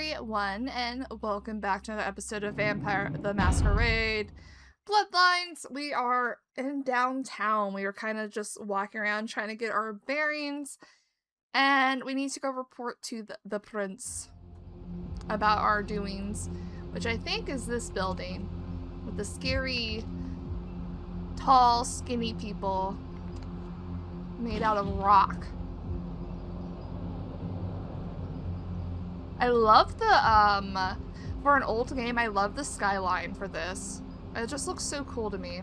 everyone, and welcome back to another episode of Vampire the Masquerade-Bloodlines. We are in downtown. We were kind of just walking around trying to get our bearings, and we need to go report to the prince about our doings, which I think is this building with the scary, tall, skinny people made out of rock. I love the, for an old game, I love the skyline for this. It just looks so cool to me.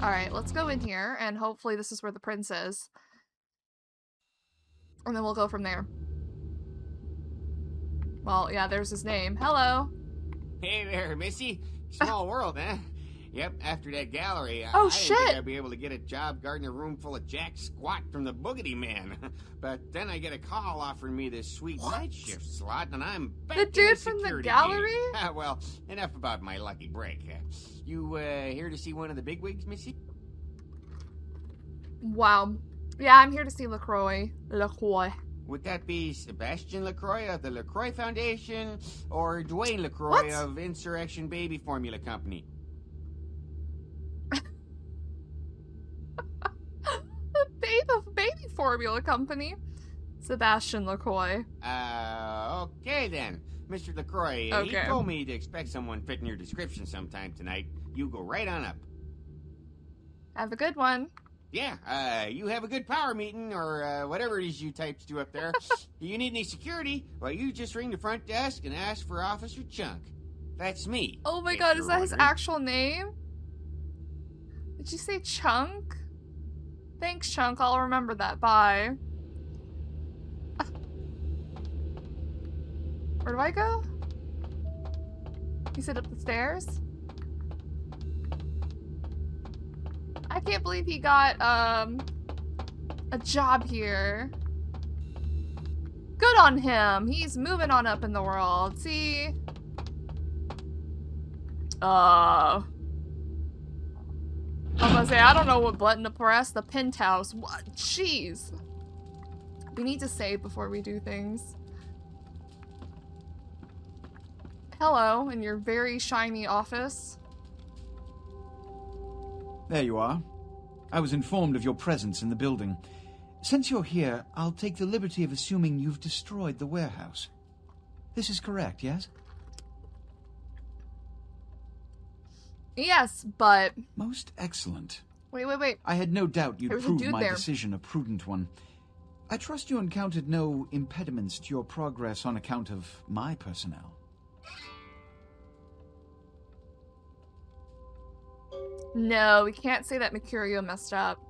Alright, let's go in here, and hopefully this is where the prince is. And then we'll go from there. Well, yeah, there's his name. Hello. Hey there, Missy. Small world, huh? Yep, after that gallery, Oh, I shit. didn't think I'd be able to get a job guarding a room full of jack squat from the Boogity Man. But then I get a call offering me this sweet night shift slot, and I'm back The in dude the from the security gallery? game. Well, enough about my lucky break. You here to see one of the bigwigs, Missy? Wow. Yeah, I'm here to see LaCroix. Would that be Sebastian LaCroix of the LaCroix Foundation, or Dwayne LaCroix of Insurrection Baby Formula Company? Baby formula company. Sebastian LaCroix. Okay then. Mr. LaCroix, Okay. he told me to expect someone fitting your description sometime tonight. You go right on up. Have a good one. Yeah, you have a good power meeting, or whatever it is you types do up there. You need any security? Well, you just ring the front desk and ask for Officer Chunk. That's me. Oh my if god, you're is that his wondering. actual name? Did you say Chunk? Thanks, Chunk. I'll remember that. Bye. Where do I go? You said up the stairs? I can't believe he got, a job here. Good on him. He's moving on up in the world. See? I was gonna say, I don't know what button to press. The penthouse. What? Jeez. We need to save before we do things. Hello, in your very shiny office. There you are. I was informed of your presence in the building. Since you're here, I'll take the liberty of assuming you've destroyed the warehouse. This is correct, yes? Yes, but... Most excellent. Wait. I had no doubt There you'd was a prove dude my there. decision a prudent one. I trust you encountered no impediments to your progress on account of my personnel. No, we can't say that Mercurio messed up.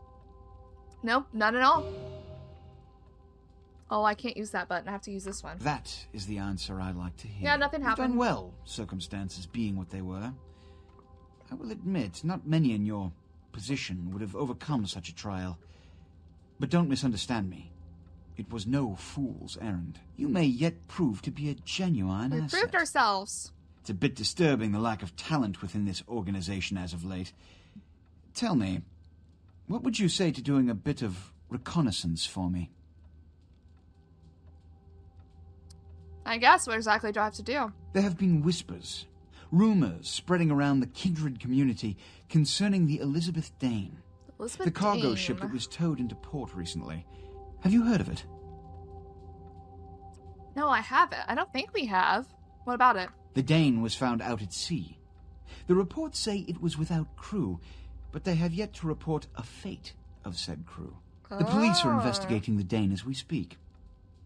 Nope, not at all. Oh, I can't use that button. I have to use this one. That is the answer I like to hear. Yeah, nothing You've happened. done well, circumstances being what they were. I will admit, not many in your position would have overcome such a trial. But don't misunderstand me. It was no fool's errand. You may yet prove to be a genuine We asset. proved ourselves. It's a bit disturbing, the lack of talent within this organization as of late. Tell me, what would you say to doing a bit of reconnaissance for me? I guess, what exactly do I have to do? There have been whispers, rumors spreading around the kindred community concerning the Elizabeth Dane, Elizabeth the cargo Dane. ship that was towed into port recently. Have you heard of it? No, I haven't. I don't think we have. What about it? The Dane was found out at sea. The reports say it was without crew, but they have yet to report a fate of said crew. The police are investigating the Dane as we speak.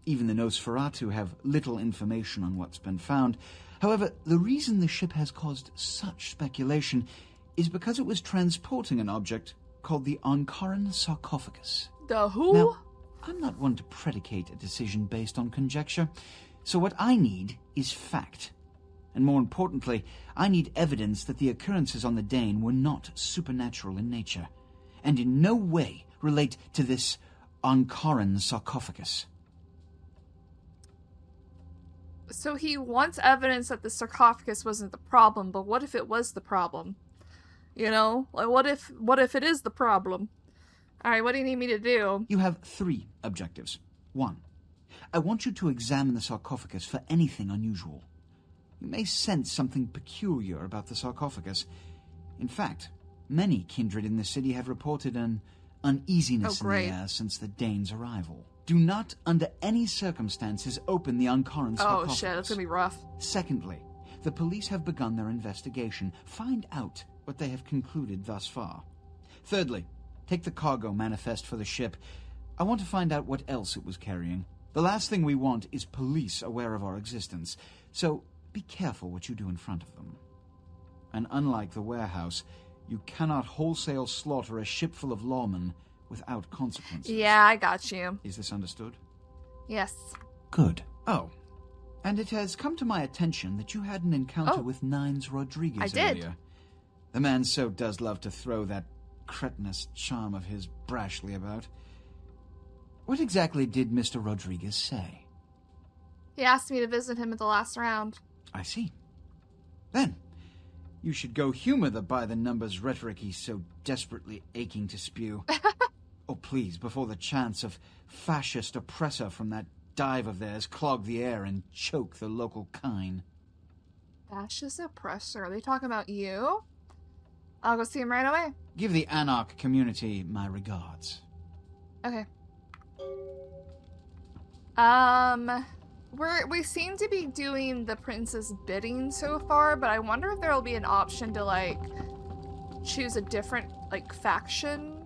Even the Nosferatu have little information on what's been found. However, the reason the ship has caused such speculation is because it was transporting an object called the Ankaran sarcophagus. The who? Now, I'm not one to predicate a decision based on conjecture, so what I need is fact. And more importantly, I need evidence that the occurrences on the Dane were not supernatural in nature, and in no way relate to this Ankaran sarcophagus. So he wants evidence that the sarcophagus wasn't the problem, but what if it was the problem? You know? Like, what if it is the problem? Alright, what do you need me to do? You have 3 objectives. 1. I want you to examine the sarcophagus for anything unusual. You may sense something peculiar about the sarcophagus. In fact, many kindred in the city have reported an uneasiness in the air since the Danes' arrival. Do not, under any circumstances, open the uncoroned sarcophagus. Oh shit, that's gonna be rough. Secondly, the police have begun their investigation. Find out what they have concluded thus far. Thirdly, take the cargo manifest for the ship. I want to find out what else it was carrying. The last thing we want is police aware of our existence, so be careful what you do in front of them. And unlike the warehouse, you cannot wholesale slaughter a ship full of lawmen without consequences. Yeah, I got you. Is this understood? Yes. Good. Oh, and it has come to my attention that you had an encounter with Nines Rodriguez earlier. The man so does love to throw that cretinous charm of his brashly about. What exactly did Mr. Rodriguez say? He asked me to visit him at the last round. I see. Then, you should go humor the by-the-numbers rhetoric he's so desperately aching to spew. Oh, please, before the chance of fascist oppressor from that dive of theirs clog the air and choke the local kine. Fascist oppressor? Are they talking about you? I'll go see him right away. Give the Anarch community my regards. Okay. We seem to be doing the prince's bidding so far, but I wonder if there'll be an option to, like, choose a different, like, faction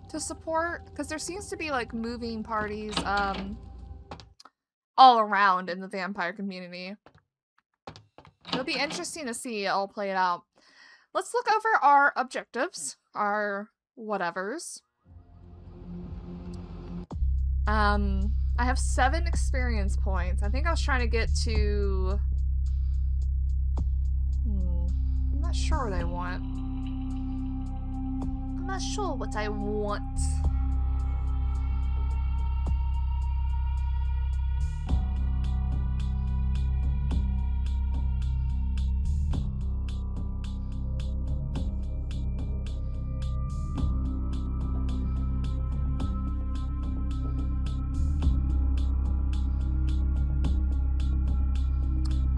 to support, because there seems to be, like, moving parties, all around in the vampire community. It'll be interesting to see it all play it out. Let's look over our objectives, our whatevers. I have 7 experience points. I think I was trying to get to... I'm not sure what I want. I'm not sure what I want.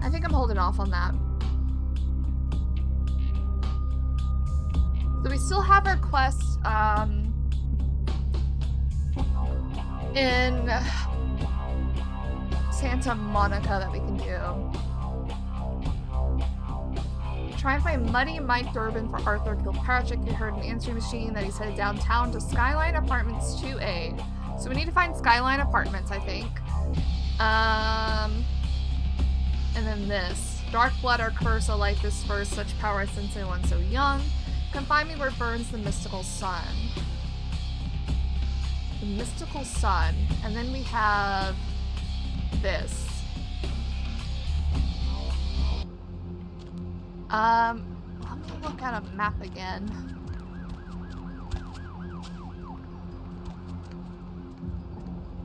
I think I'm holding off on that. So we still have our quest, in Santa Monica that we can do. Try and find Muddy Mike Durbin for Arthur Kilpatrick. You heard an answering machine that he's headed downtown to Skyline Apartments 2A. So we need to find Skyline Apartments, I think. And then this. Dark blood or curse, a life is first, such power since anyone so young. Confine me where burns the mystical sun. The mystical sun. And then we have this. Let me look at a map again.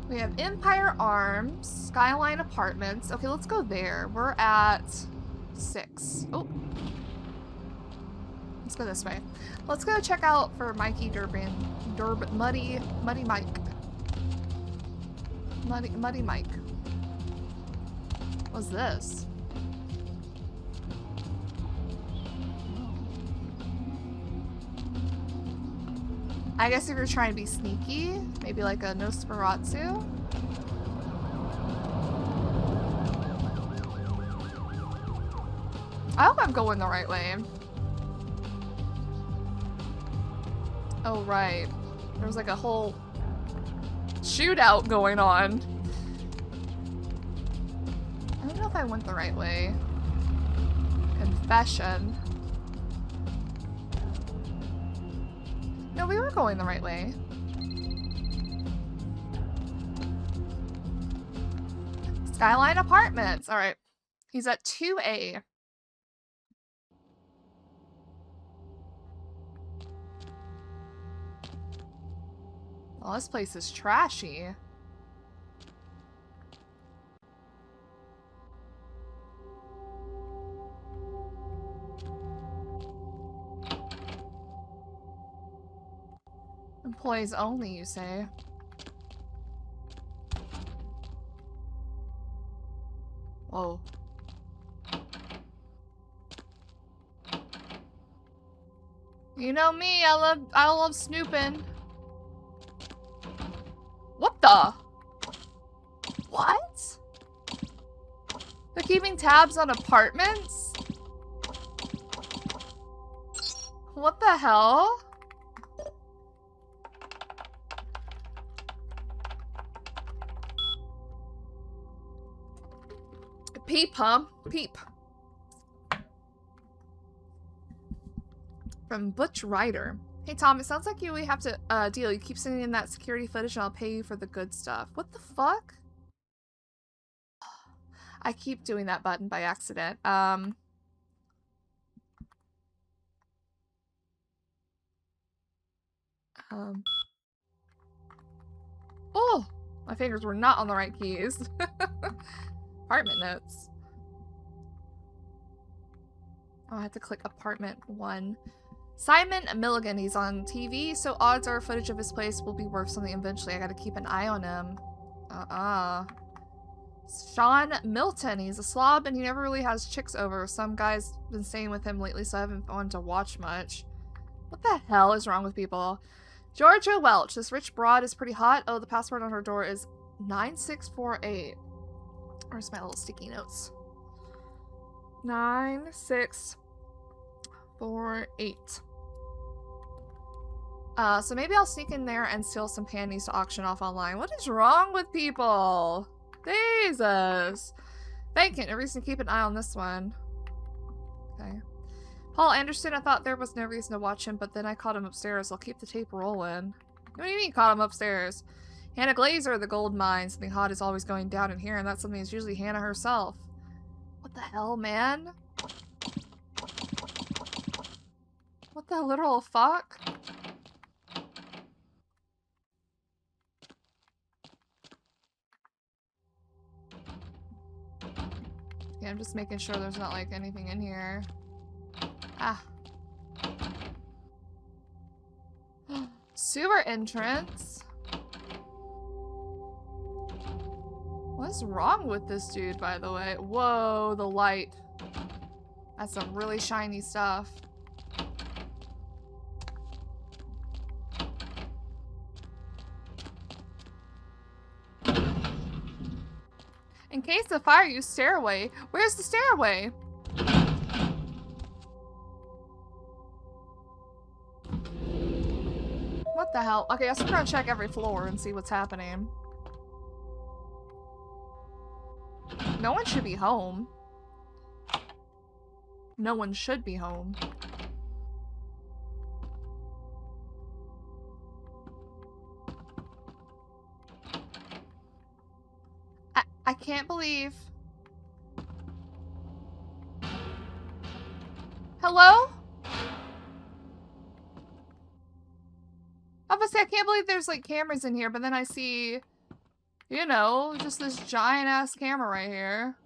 We have Empire Arms, Skyline Apartments. Okay, let's go there. We're at 6. Oh. Let's go this way. Let's go check out for Mikey Durbin. Muddy Mike. Muddy Mike. What's this? I guess if you're trying to be sneaky, maybe like a Nosferatu. I hope I'm going the right way. Oh, right. There's like a whole shootout going on. I don't know if I went the right way. Confession. No, we were going the right way. Skyline Apartments. All right. He's at 2A. Oh, this place is trashy. Employees only, you say? Whoa. You know me, I love snooping. What the? What? They're keeping tabs on apartments? What the hell? Peep, huh? Peep. From Butch Ryder. Hey Tom, it sounds like we have to deal. You keep sending in that security footage and I'll pay you for the good stuff. What the fuck? I keep doing that button by accident. Oh! My fingers were not on the right keys. Apartment notes. Oh, I have to click apartment 1. Simon Milligan, he's on TV, so odds are footage of his place will be worth something eventually. I gotta keep an eye on him. Sean Milton, he's a slob and he never really has chicks over. Some guy's been staying with him lately, so I haven't wanted to watch much. What the hell is wrong with people? Georgia Welch, this rich broad is pretty hot. Oh, the password on her door is 9648. Where's my little sticky notes? 9648. So maybe I'll sneak in there and steal some panties to auction off online. What is wrong with people? Jesus. Vacant. A reason to keep an eye on this one. Okay. Paul Anderson, I thought there was no reason to watch him, but then I caught him upstairs. I'll keep the tape rolling. What do you mean caught him upstairs? Hannah Glazer, the gold mine. Something hot is always going down in here, and that's something that's usually Hannah herself. What the hell, man? What the literal fuck? Yeah, I'm just making sure there's not, like, anything in here. Ah. Sewer entrance? What's wrong with this dude, by the way? Whoa, the light. That's some really shiny stuff. In case of fire, use stairway. Where's the stairway? What the hell? Okay, I guess we're gonna check every floor and see what's happening. No one should be home. No one should be home. I can't believe... Hello? Obviously, I can't believe there's, like, cameras in here, but then I see, you know, just this giant-ass camera right here.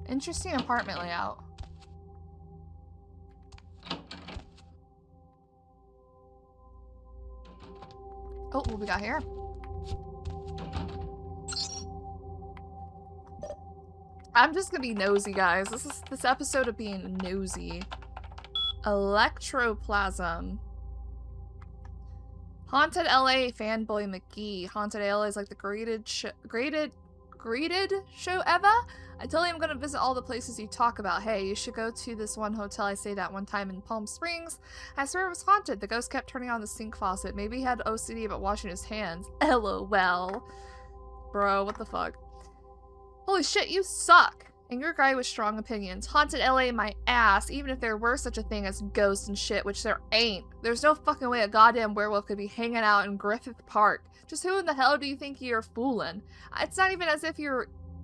Interesting apartment layout. Oh, what we got here? I'm just gonna be nosy, guys. This is this episode of being nosy. Electroplasm. Haunted LA fanboy McGee. Haunted LA is like the greeted show ever. I tell you I'm gonna visit all the places you talk about. Hey, you should go to this one hotel I stayed at one time in Palm Springs. I swear it was haunted. The ghost kept turning on the sink faucet. Maybe he had OCD about washing his hands. LOL. Bro, what the fuck? Holy shit, you suck. And you're a guy with strong opinions. Haunted LA my ass, even if there were such a thing as ghosts and shit, which there ain't. There's no fucking way a goddamn werewolf could be hanging out in Griffith Park. Just who in the hell do you think you're fooling? It's not even as if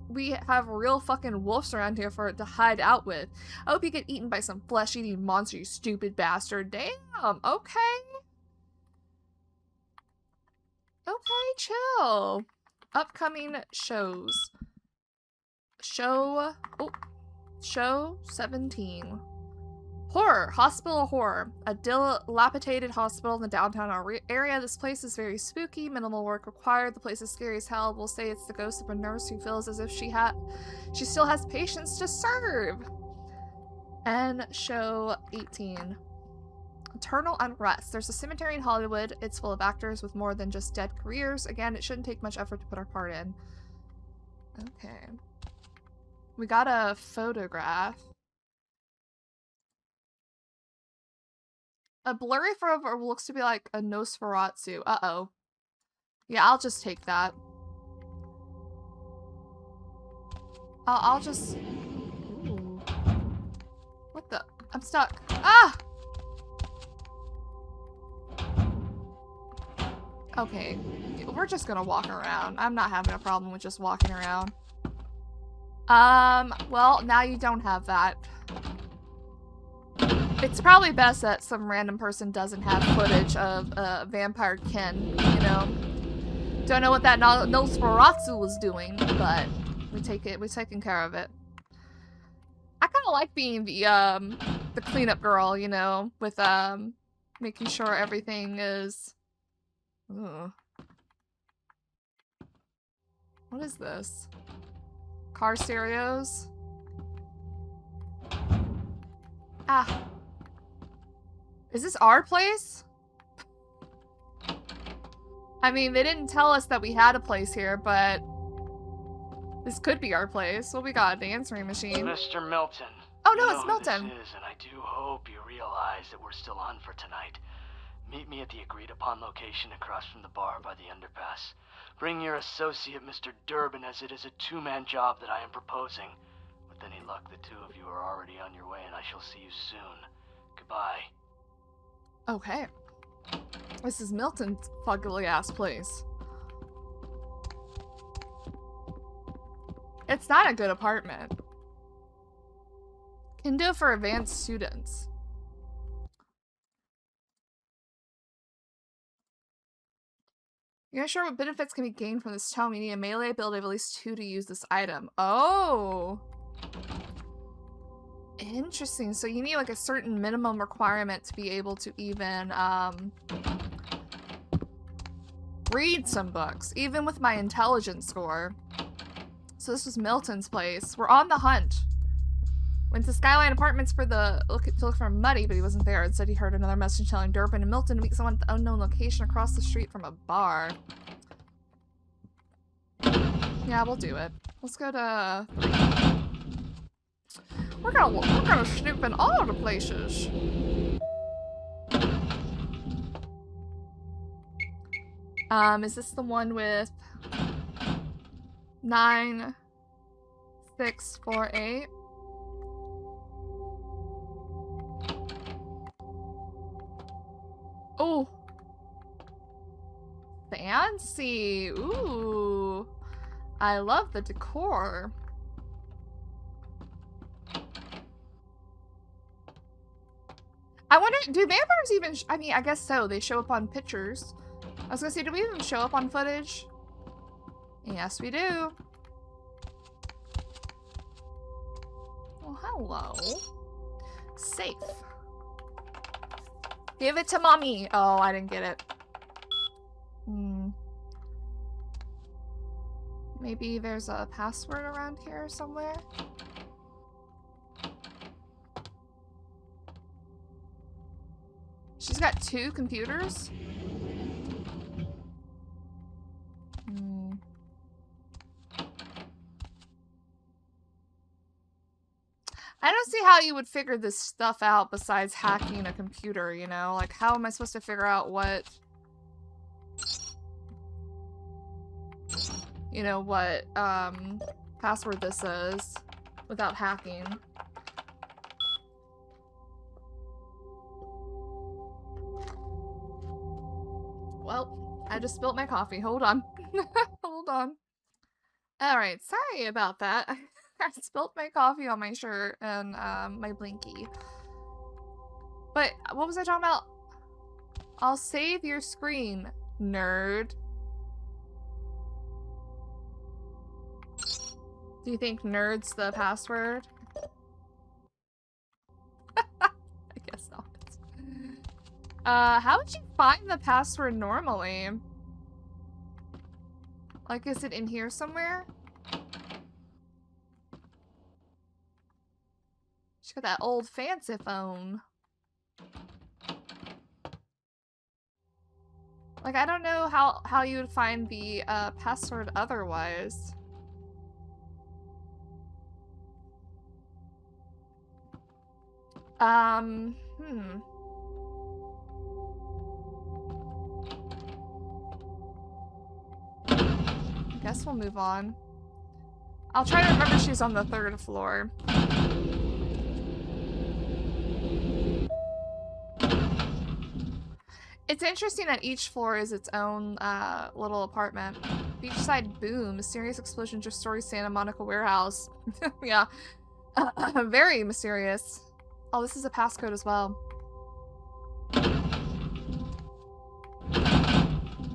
we have real fucking wolves around here for it to hide out with. I hope you get eaten by some flesh-eating monster, you stupid bastard. Damn, okay. Okay, chill. Upcoming shows. Show 17. Horror. Hospital horror. A dilapidated hospital in the downtown area. This place is very spooky. Minimal work required. The place is scary as hell. We'll say it's the ghost of a nurse who feels as if she still has patients to serve. And show 18. Eternal unrest. There's a cemetery in Hollywood. It's full of actors with more than just dead careers. Again, it shouldn't take much effort to put our part in. Okay. We got a photograph. A blurry photo looks to be like a Nosferatu. Uh-oh. Yeah, I'll just take that. I'll just... Ooh. What the? I'm stuck. Ah! Okay. We're just gonna walk around. I'm not having a problem with just walking around. Well, now you don't have that. It's probably best that some random person doesn't have footage of Vampire Ken, you know? Don't know what that Nosferatu was doing, but we're taking care of it. I kind of like being the cleanup girl, you know, with making sure everything is... Ugh. What is this? Car stereos? Ah. Is this our place? I mean, they didn't tell us that we had a place here, but this could be our place. What we got? The answering machine. Mr. Milton. Oh no, it's Milton. This is, and I do hope you realize that we're still on for tonight. Meet me at the agreed upon location across from the bar by the underpass. Bring your associate, Mr. Durbin, as it is a two-man job that I am proposing. With any luck, the two of you are already on your way, and I shall see you soon. Goodbye. Okay. This is Milton's fuggly ass place. It's not a good apartment. Can do for advanced students. You're not sure what benefits can be gained from this tome. You need a melee ability of at least 2 to use this item. Oh! Interesting. So you need like a certain minimum requirement to be able to even read some books, even with my intelligence score. So this was Milton's place. We're on the hunt. Went to Skyline Apartments for to look for Muddy, but he wasn't there. Instead, he heard another message telling Durbin and Milton to meet someone at the unknown location across the street from a bar. Yeah, we'll do it. Let's go to 3. We're gonna snoop in all the places. Is this the one with 9648? Oh, fancy. Ooh, I love the decor. I wonder, do vampires even, I mean, I guess so. They show up on pictures. I was gonna say, do we even show up on footage? Yes, we do. Well, hello. Safe. Give it to mommy. Oh, I didn't get it. Maybe there's a password around here somewhere. She's got 2 computers? I don't see how you would figure this stuff out besides hacking a computer, you know? Like, how am I supposed to figure out what... You know, what, password this is without hacking? Well, I just spilled my coffee. Hold on. Hold on. Alright, sorry about that. I spilled my coffee on my shirt and my blinky. But what was I talking about? I'll save your screen, nerd. Do you think nerd's the password? How would you find the password normally? Like, is it in here somewhere? She's got that old fancy phone. Like, I don't know how you would find the password otherwise. Hmm. I guess we'll move on. I'll try to remember she's on the 3rd floor. It's interesting that each floor is its own little apartment. Beachside boom, mysterious explosions restore Santa Monica warehouse. Yeah. Very mysterious. Oh, this is a passcode as well.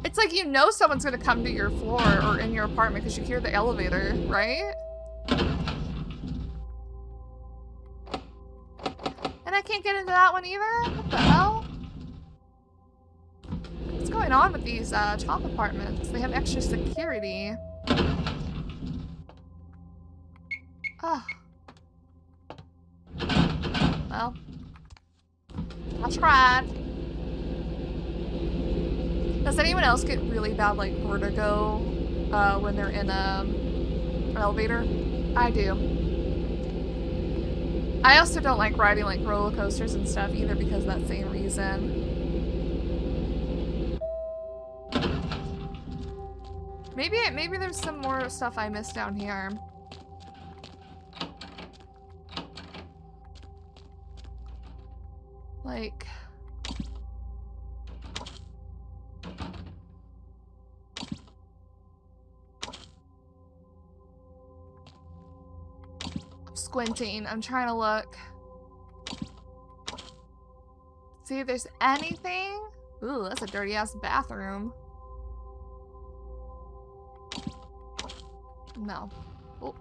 It's like you know someone's gonna come to your floor or in your apartment because you hear the elevator, right? And I can't get into that one either? What the hell? What's going on with these top apartments? They have extra security. Oh. Well. I tried. Does anyone else get really bad, like, vertigo when they're in an elevator? I do. I also don't like riding, like, roller coasters and stuff either because of that same reason. Maybe there's some more stuff I missed down here. Like... I'm squinting. I'm trying to look. See if there's anything. Ooh, that's a dirty-ass bathroom. No. Oh.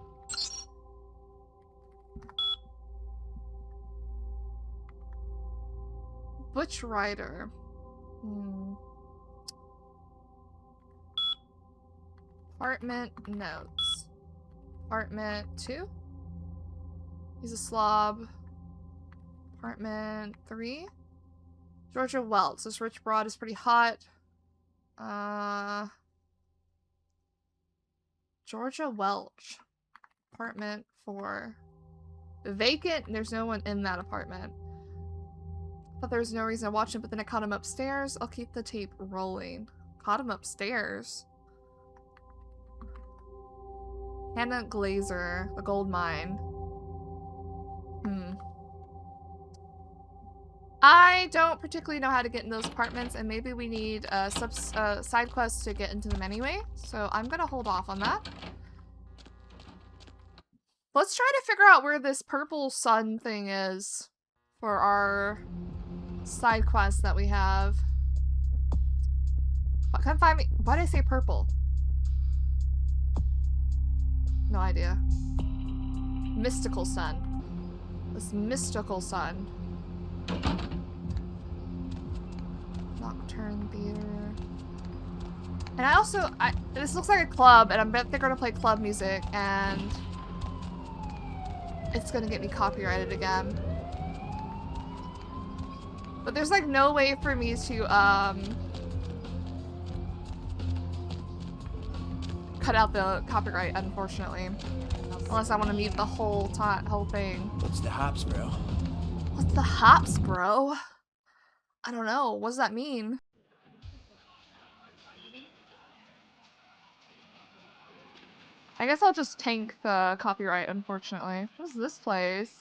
Butch Rider. Apartment notes. Apartment 2? He's a slob. Apartment 3? Georgia Welch. This rich broad is pretty hot. Georgia Welch. Apartment 4. Vacant. There's no one in that apartment. Thought there was no reason to watch him, but then I caught him upstairs. I'll keep the tape rolling. Caught him upstairs. Hannah Glazer. The gold mine. I don't particularly know how to get in those apartments, and maybe we need side quests to get into them anyway, so I'm gonna hold off on that. Let's try to figure out where this purple sun thing is for our side quest that we have. Come find me. Why did I say purple? No idea. Mystical sun. This mystical sun. Nocturne theater. And I also, this looks like a club, and I bet they're gonna play club music, and it's gonna get me copyrighted again. But there's like no way for me to cut out the copyright, unfortunately, unless I want to mute the whole thing. What's the hops, bro? What's the hops, bro? I don't know. What does that mean? I guess I'll just tank the copyright, unfortunately. What is this place?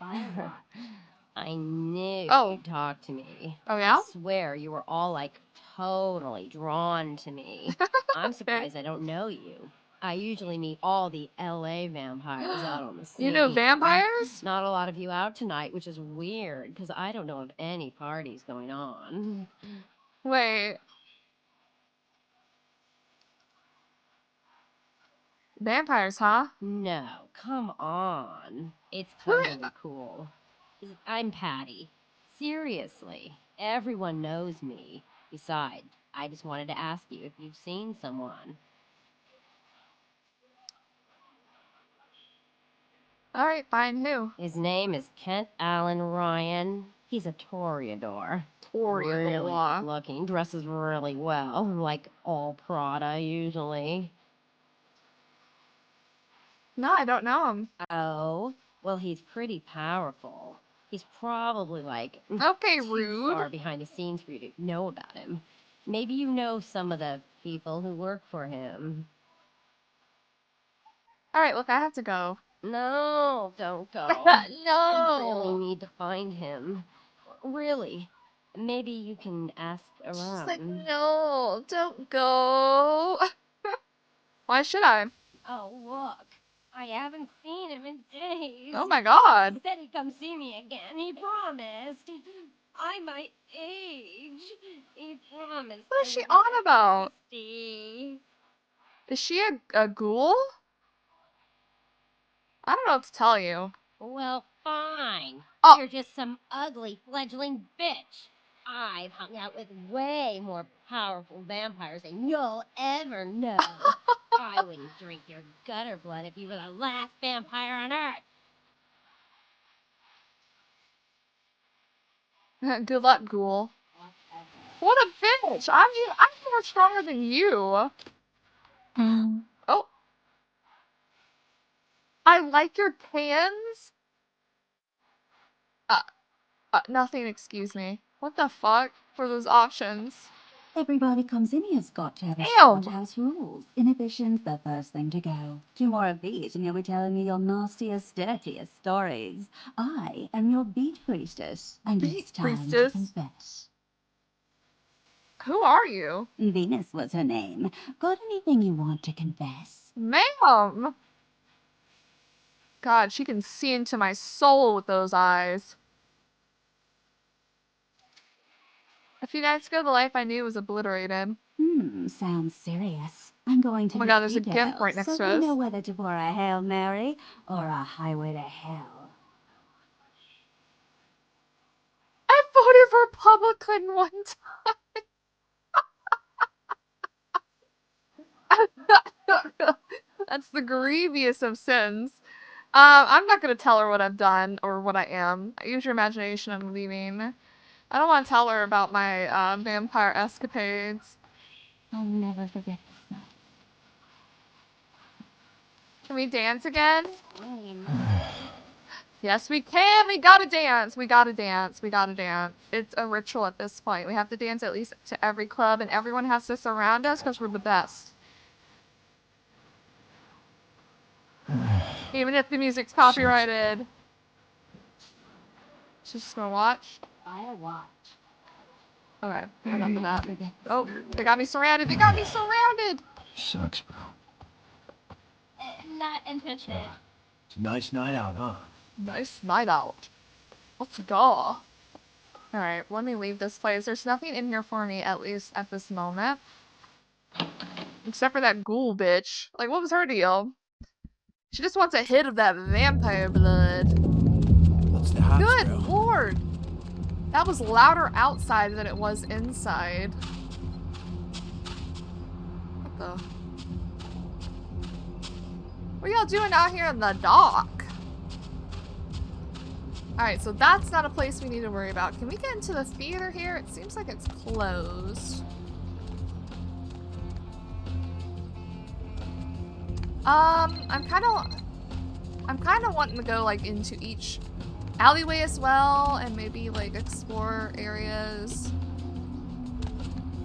I knew you'd talk to me. Oh, yeah? I swear you were all like totally drawn to me. I'm surprised I don't know you. I usually meet all the LA vampires out on the scene. You know vampires? Not a lot of you out tonight, which is weird because I don't know of any parties going on. Wait. Vampires, huh? No, come on. It's totally cool. I'm Patty. Seriously, everyone knows me. Besides, I just wanted to ask you if you've seen someone. Alright, fine. Who? His name is Kent Allen Ryan. He's a Toreador. Really Toreador. good looking, dresses really well, like all Prada usually. No, I don't know him. Oh, well, he's pretty powerful. He's probably like Okay, too rude. far behind the scenes for you to know about him. Maybe you know some of the people who work for him. Alright, look, I have to go. No, don't go. No. You really need to find him. Really. Maybe you can ask She's around. like, no, don't go. Why should I? Oh, look. I haven't seen him in days. Oh my god. He said he'd come see me again. He promised. I might age. He promised. What is I she wouldn't on get about? nasty. Is she a ghoul? I don't know what to tell you. Well, fine. Oh. You're just some ugly fledgling bitch. I've hung out with way more powerful vampires than you'll ever know. I wouldn't drink your gutter blood if you were the last vampire on Earth. Good luck, ghoul. What a bitch! I'm more stronger than you. Oh. I like your pants. Nothing, excuse me. What the fuck were those options? Everybody comes in here's got to have a Ew. shot. House rules. Inhibition's the first thing to go. 2 more of these and you'll be telling me your nastiest, dirtiest stories. I am your beat priestess, and Beat it's time priestess? to confess. Who are you? Venus was her name. Got anything you want to confess? Ma'am! God, she can see into my soul with those eyes. A few nights ago, the life I knew was obliterated. Sounds serious. I'm going to Oh my need god, there's a details, gimp right next so to we know us. whether to pour a Hail Mary or a highway to hell. I voted Republican one time. That's the grieviest of sins. I'm not gonna tell her what I've done or what I am. Use your imagination, I'm leaving. I don't want to tell her about my vampire escapades. I'll never forget this night. Can we dance again? Yes, we can. We gotta dance. We gotta dance. We gotta dance. It's a ritual at this point. We have to dance at least to every club, and everyone has to surround us because we're the best. Even if the music's copyrighted. She's just gonna watch? I'll watch. Okay, enough of that. Oh, they got me surrounded. They got me surrounded! Sucks, bro. Not interested. It's a nice night out, huh? Nice night out. Let's go. Alright, let me leave this place. There's nothing in here for me, at least at this moment. Except for that ghoul bitch. Like, what was her deal? She just wants a hit of that vampire blood. What's the house, Good bro? lord! That was louder outside than it was inside. What the? What are y'all doing out here in the dock? Alright, so that's not a place we need to worry about. Can we get into the theater here? It seems like it's closed. I'm kind of wanting to go like into each alleyway as well, and maybe like explore areas.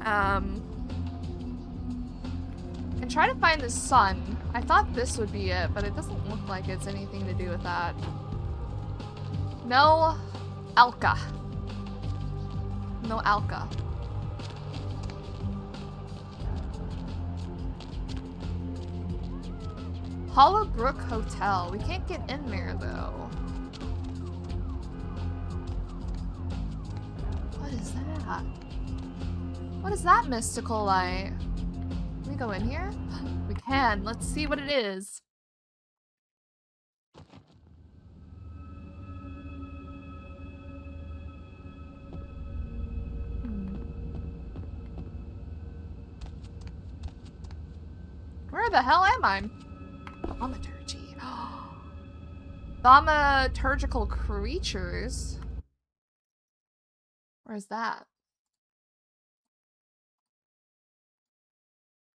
And try to find the sun. I thought this would be it, but it doesn't look like it's anything to do with that. No Alka. No Alka. Hollowbrook Hotel. We can't get in there though. What is that? What is that mystical light? Can we go in here? We can. Let's see what it is. Where the hell am I? Thaumaturgy. Thaumaturgical creatures? Where's that?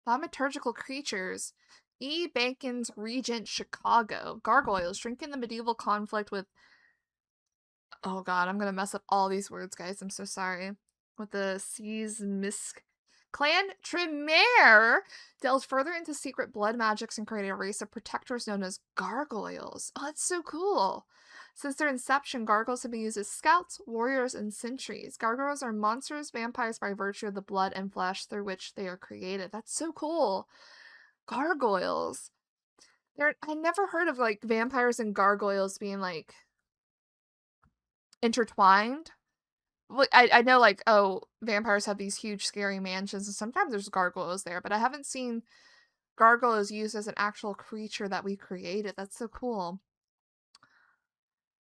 Thaumaturgical creatures. E. Bacon's Regent, Chicago. Gargoyles. Drink in the medieval conflict with... Oh god, I'm gonna mess up all these words, guys. I'm so sorry. With the C's Clan Tremere delves further into secret blood magics and created a race of protectors known as gargoyles. Oh, that's so cool. Since their inception, gargoyles have been used as scouts, warriors, and sentries. Gargoyles are monsters, vampires by virtue of the blood and flesh through which they are created. That's so cool. Gargoyles. I never heard of, like, vampires and gargoyles being, like, intertwined. I know, like, oh, vampires have these huge scary mansions, and sometimes there's gargoyles there, but I haven't seen gargoyles used as an actual creature that we created. That's so cool.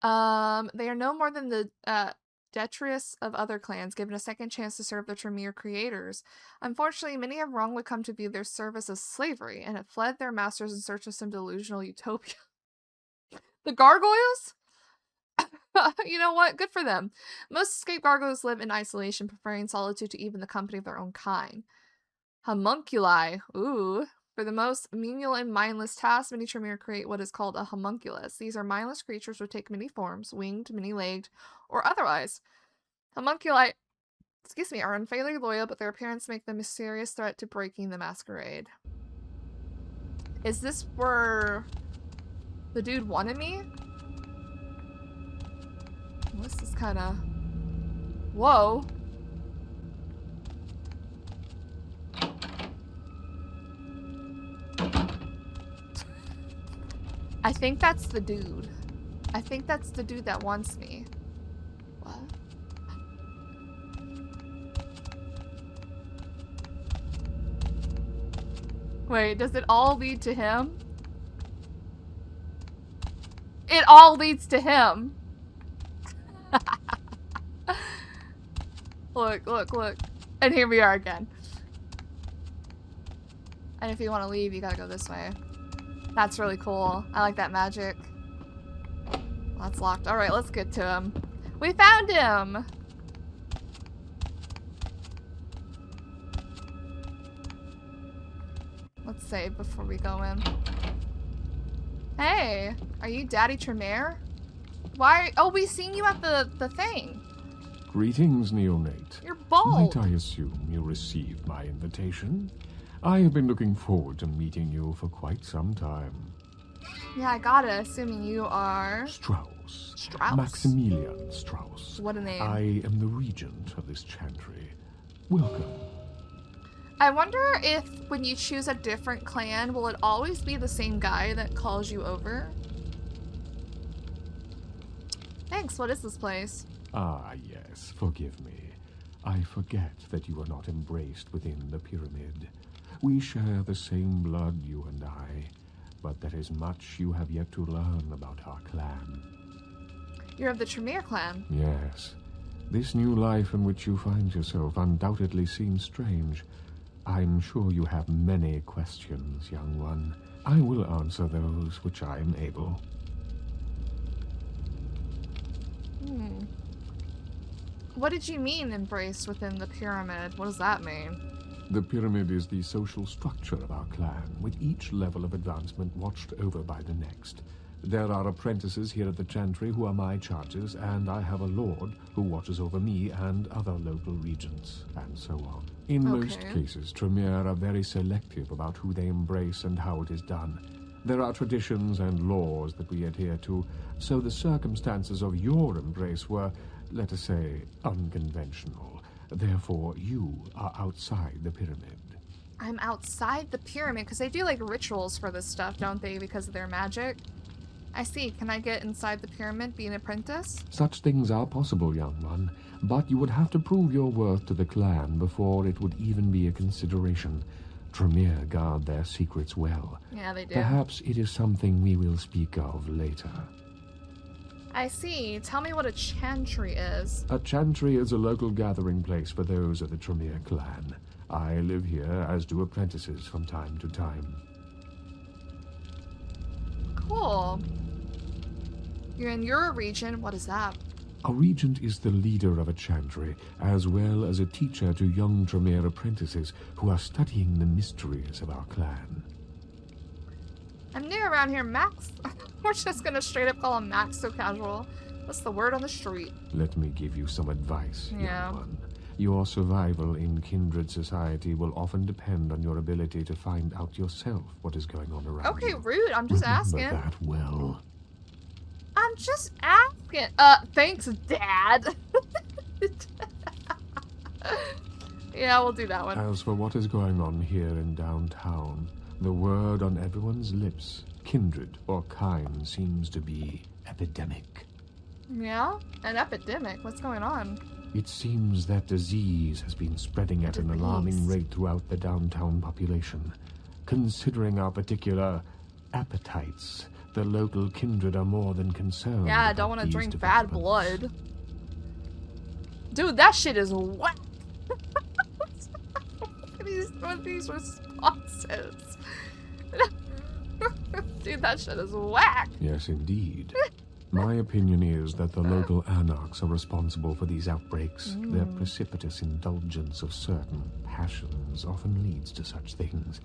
They are no more than the detritus of other clans, given a second chance to serve the Tremere creators. Unfortunately, many have wrongly come to view their service as slavery, and have fled their masters in search of some delusional utopia. The gargoyles? You know what? Good for them. Most escaped gargoyles live in isolation, preferring solitude to even the company of their own kind. Homunculi. Ooh. For the most menial and mindless tasks, many Tremere create what is called a homunculus. These are mindless creatures which take many forms, winged, many-legged, or otherwise. Homunculi, are unfairly loyal, but their appearance make them a serious threat to breaking the masquerade. Is this where the dude wanted me? This is kind of... Whoa. I think that's the dude. I think that's the dude that wants me. What? Wait, does it all lead to him? It all leads to him. Look, look, look. And here we are again. And if you want to leave, you gotta go this way. That's really cool. I like that magic. That's locked. Alright, let's get to him. We found him! Let's save before we go in. Hey! Are you Daddy Tremere? Why? Oh, we seen you at the thing. Greetings, neonate. You're bald. Might I assume you received my invitation? I have been looking forward to meeting you for quite some time. Yeah, I got it. Assuming you are... Strauss. Strauss? Maximilian Strauss. What a name. I am the regent of this chantry. Welcome. I wonder if when you choose a different clan, will it always be the same guy that calls you over? Thanks, what is this place? Ah, yes, forgive me. I forget that you are not embraced within the pyramid. We share the same blood, you and I, but there is much you have yet to learn about our clan. You're of the Tremere clan. Yes. This new life in which you find yourself undoubtedly seems strange. I'm sure you have many questions, young one. I will answer those which I am able. What did you mean embraced within the pyramid? What does that mean? The pyramid is the social structure of our clan, with each level of advancement watched over by the next. There are apprentices here at the chantry who are my charges, and I have a lord who watches over me and other local regents, and so on. In most cases, Tremere are very selective about who they embrace and how it is done. There are traditions and laws that we adhere to, so the circumstances of your embrace were, let us say, unconventional. Therefore, you are outside the pyramid. I'm outside the pyramid because they do like rituals for this stuff, don't they, because of their magic? I see. Can I get inside the pyramid, be an apprentice? Such things are possible, young one, but you would have to prove your worth to the clan before it would even be a consideration. Tremere guard their secrets well. Yeah, they do. Perhaps it is something we will speak of later. I see. Tell me what a chantry is. A chantry is a local gathering place for those of the Tremere clan. I live here, as do apprentices from time to time. cool. You're a regent. What is that? A regent is the leader of a chantry, as well as a teacher to young Tremere apprentices who are studying the mysteries of our clan. I'm new around here, Max. We're just gonna straight up call him Max, so casual. What's the word on the street? Let me give you some advice, Yeah. young one. Your survival in kindred society will often depend on your ability to find out yourself what is going on around Okay, you. rude. I'm just Remember asking. that well. I'm just asking. Thanks, Dad. Yeah, we'll do that one. As for what is going on here in downtown, the word on everyone's lips, kindred or kind, seems to be epidemic. Yeah? An epidemic? What's going on? It seems that disease has been spreading at an alarming rate throughout the downtown population. Considering our particular appetites, the local kindred are more than concerned. Yeah, I about don't want to these drink bad developments. blood. Dude, that shit is whack. What are these responses? Dude, that shit is whack. Yes, indeed. My opinion is that the local anarchs are responsible for these outbreaks. Their precipitous indulgence of certain passions often leads to such things.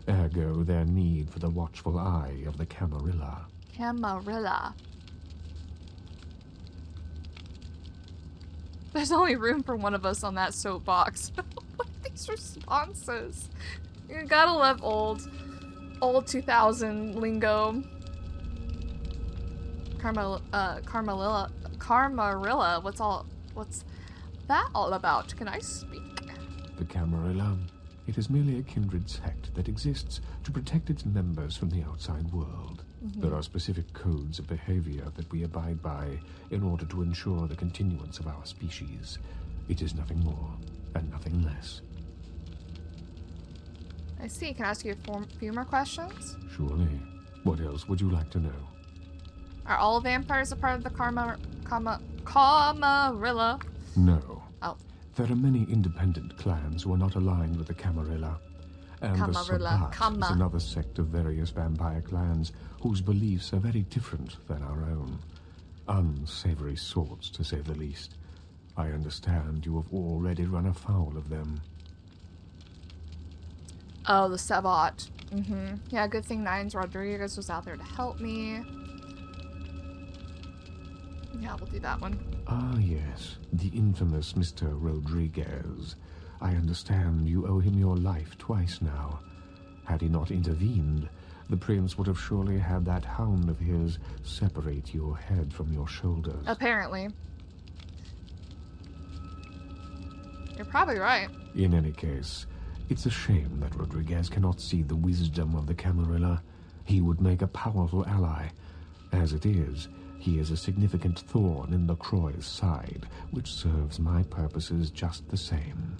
Ergo, their need for the watchful eye of the Camarilla. Camarilla. There's only room for one of us on that soapbox. What are these responses? You gotta love old 2000 lingo. Camarilla. What's that all about? Can I speak? The Camarilla. It is merely a kindred sect that exists to protect its members from the outside world. There are specific codes of behavior that we abide by in order to ensure the continuance of our species. It is nothing more and nothing less. I see. Can I ask you a few more questions? Surely. What else would you like to know? Are all vampires a part of the Camarilla? No. Oh. There are many independent clans who are not aligned with the Camarilla. And the Camarilla. Sabbat is another sect of various vampire clans whose beliefs are very different than our own. Unsavory sorts, to say the least. I understand you have already run afoul of them. Oh, the Sabbat. Yeah, good thing Nines Rodriguez was out there to help me. Yeah, we'll do that one. Ah, yes. The infamous Mr. Rodriguez. I understand you owe him your life twice now. Had he not intervened, the prince would have surely had that hound of his separate your head from your shoulders. Apparently. You're probably right. In any case, it's a shame that Rodriguez cannot see the wisdom of the Camarilla. He would make a powerful ally. As it is, he is a significant thorn in the Croy's side, which serves my purposes just the same.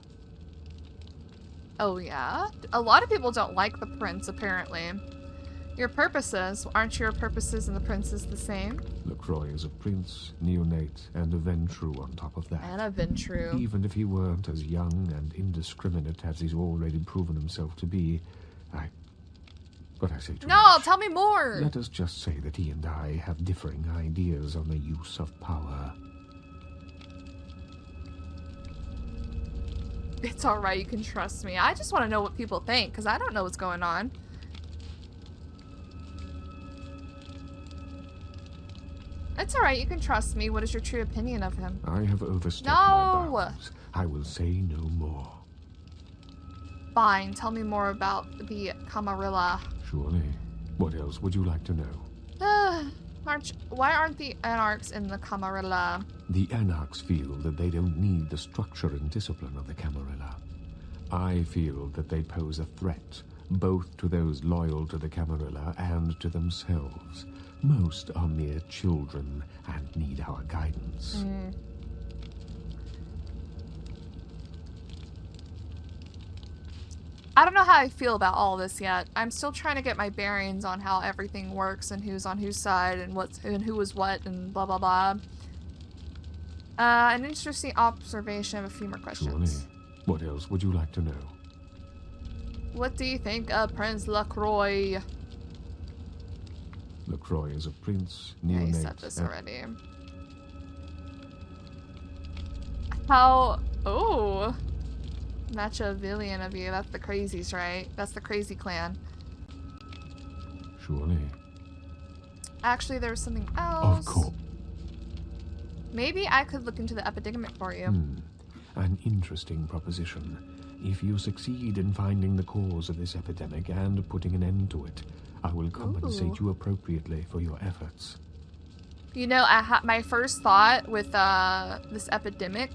Oh, yeah? A lot of people don't like the prince, apparently. Your purposes, aren't your purposes and the prince's the same? LaCroix is a prince, neonate, and a Ventru on top of that. And a Ventru. Even if he weren't as young and indiscriminate as he's already proven himself to be, But I say too No, much. tell me more! Let us just say that he and I have differing ideas on the use of power. It's alright, you can trust me. I just want to know what people think, because I don't know what's going on. It's alright, you can trust me. What is your true opinion of him? I have overstepped No! my bounds. I will say no more. Fine, tell me more about the Camarilla. Surely. What else would you like to know? Why aren't the Anarchs in the Camarilla? The Anarchs feel that they don't need the structure and discipline of the Camarilla. I feel that they pose a threat, both to those loyal to the Camarilla and to themselves. Most are mere children and need our guidance. I don't know how I feel about all this yet. I'm still trying to get my bearings on how everything works and who's on whose side and who was what and blah blah blah. An interesting observation. I have a few more questions. Surely. What else would you like to know? What do you think of Prince LaCroix? LaCroix is a prince, Yeah, you neonate. said this already. How... Oh! Machiavellian of you. That's the crazies, right? That's the crazy clan. Surely. Actually, there was something else. Of course. Maybe I could look into the epidemic for you. An interesting proposition. If you succeed in finding the cause of this epidemic and putting an end to it, I will compensate you appropriately for your efforts. You know, my first thought with this epidemic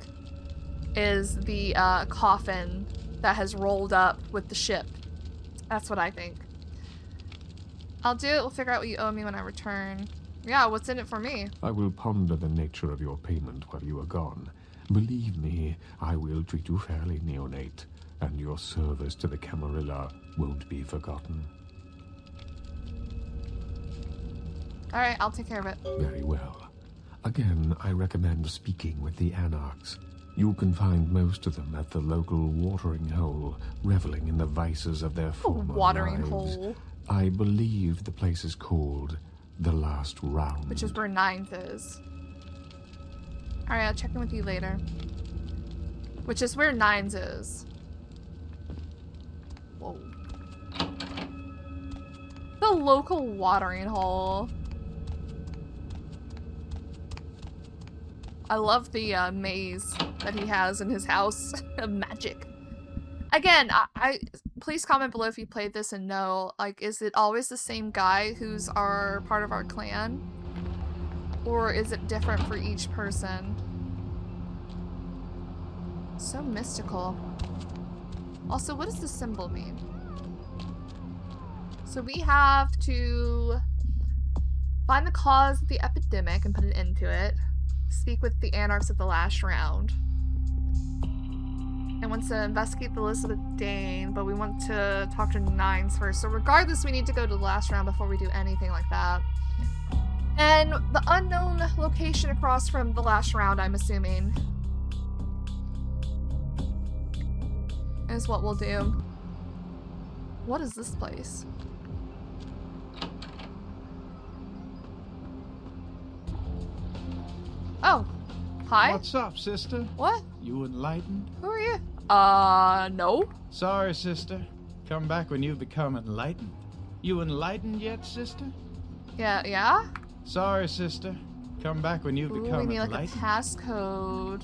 is the coffin that has rolled up with the ship. That's what I think. I'll do it. We'll figure out what you owe me when I return. Yeah, what's in it for me? I will ponder the nature of your payment while you are gone. Believe me, I will treat you fairly, neonate, and your service to the Camarilla won't be forgotten. Alright, I'll take care of it. Very well. Again, I recommend speaking with the Anarchs. You can find most of them at the local watering hole, reveling in the vices of their former watering lives. hole. I believe the place is called The Last Round. Which is where Nines is. Alright, I'll check in with you later. Which is where Nines is. Whoa. The local watering hole. I love the maze that he has in his house of magic. Again, I please comment below if you played this and know, like, is it always the same guy who's part of our clan? Or is it different for each person? So mystical. Also, what does this symbol mean? So we have to find the cause of the epidemic and put an end to it. Speak with the Anarchs at the last round. And wants to investigate the Elizabeth Dane, but we want to talk to Nines first. So regardless, we need to go to the last round before we do anything like that. And the unknown location across from the last round, I'm assuming, is what we'll do. What is this place? Oh. Hi? What's up, sister? What? You enlightened? Who are you? No. Sorry, sister. Come back when you've become enlightened. You enlightened yet, sister? Yeah? Sorry, sister. Come back when you've become we need like enlightened. a passcode.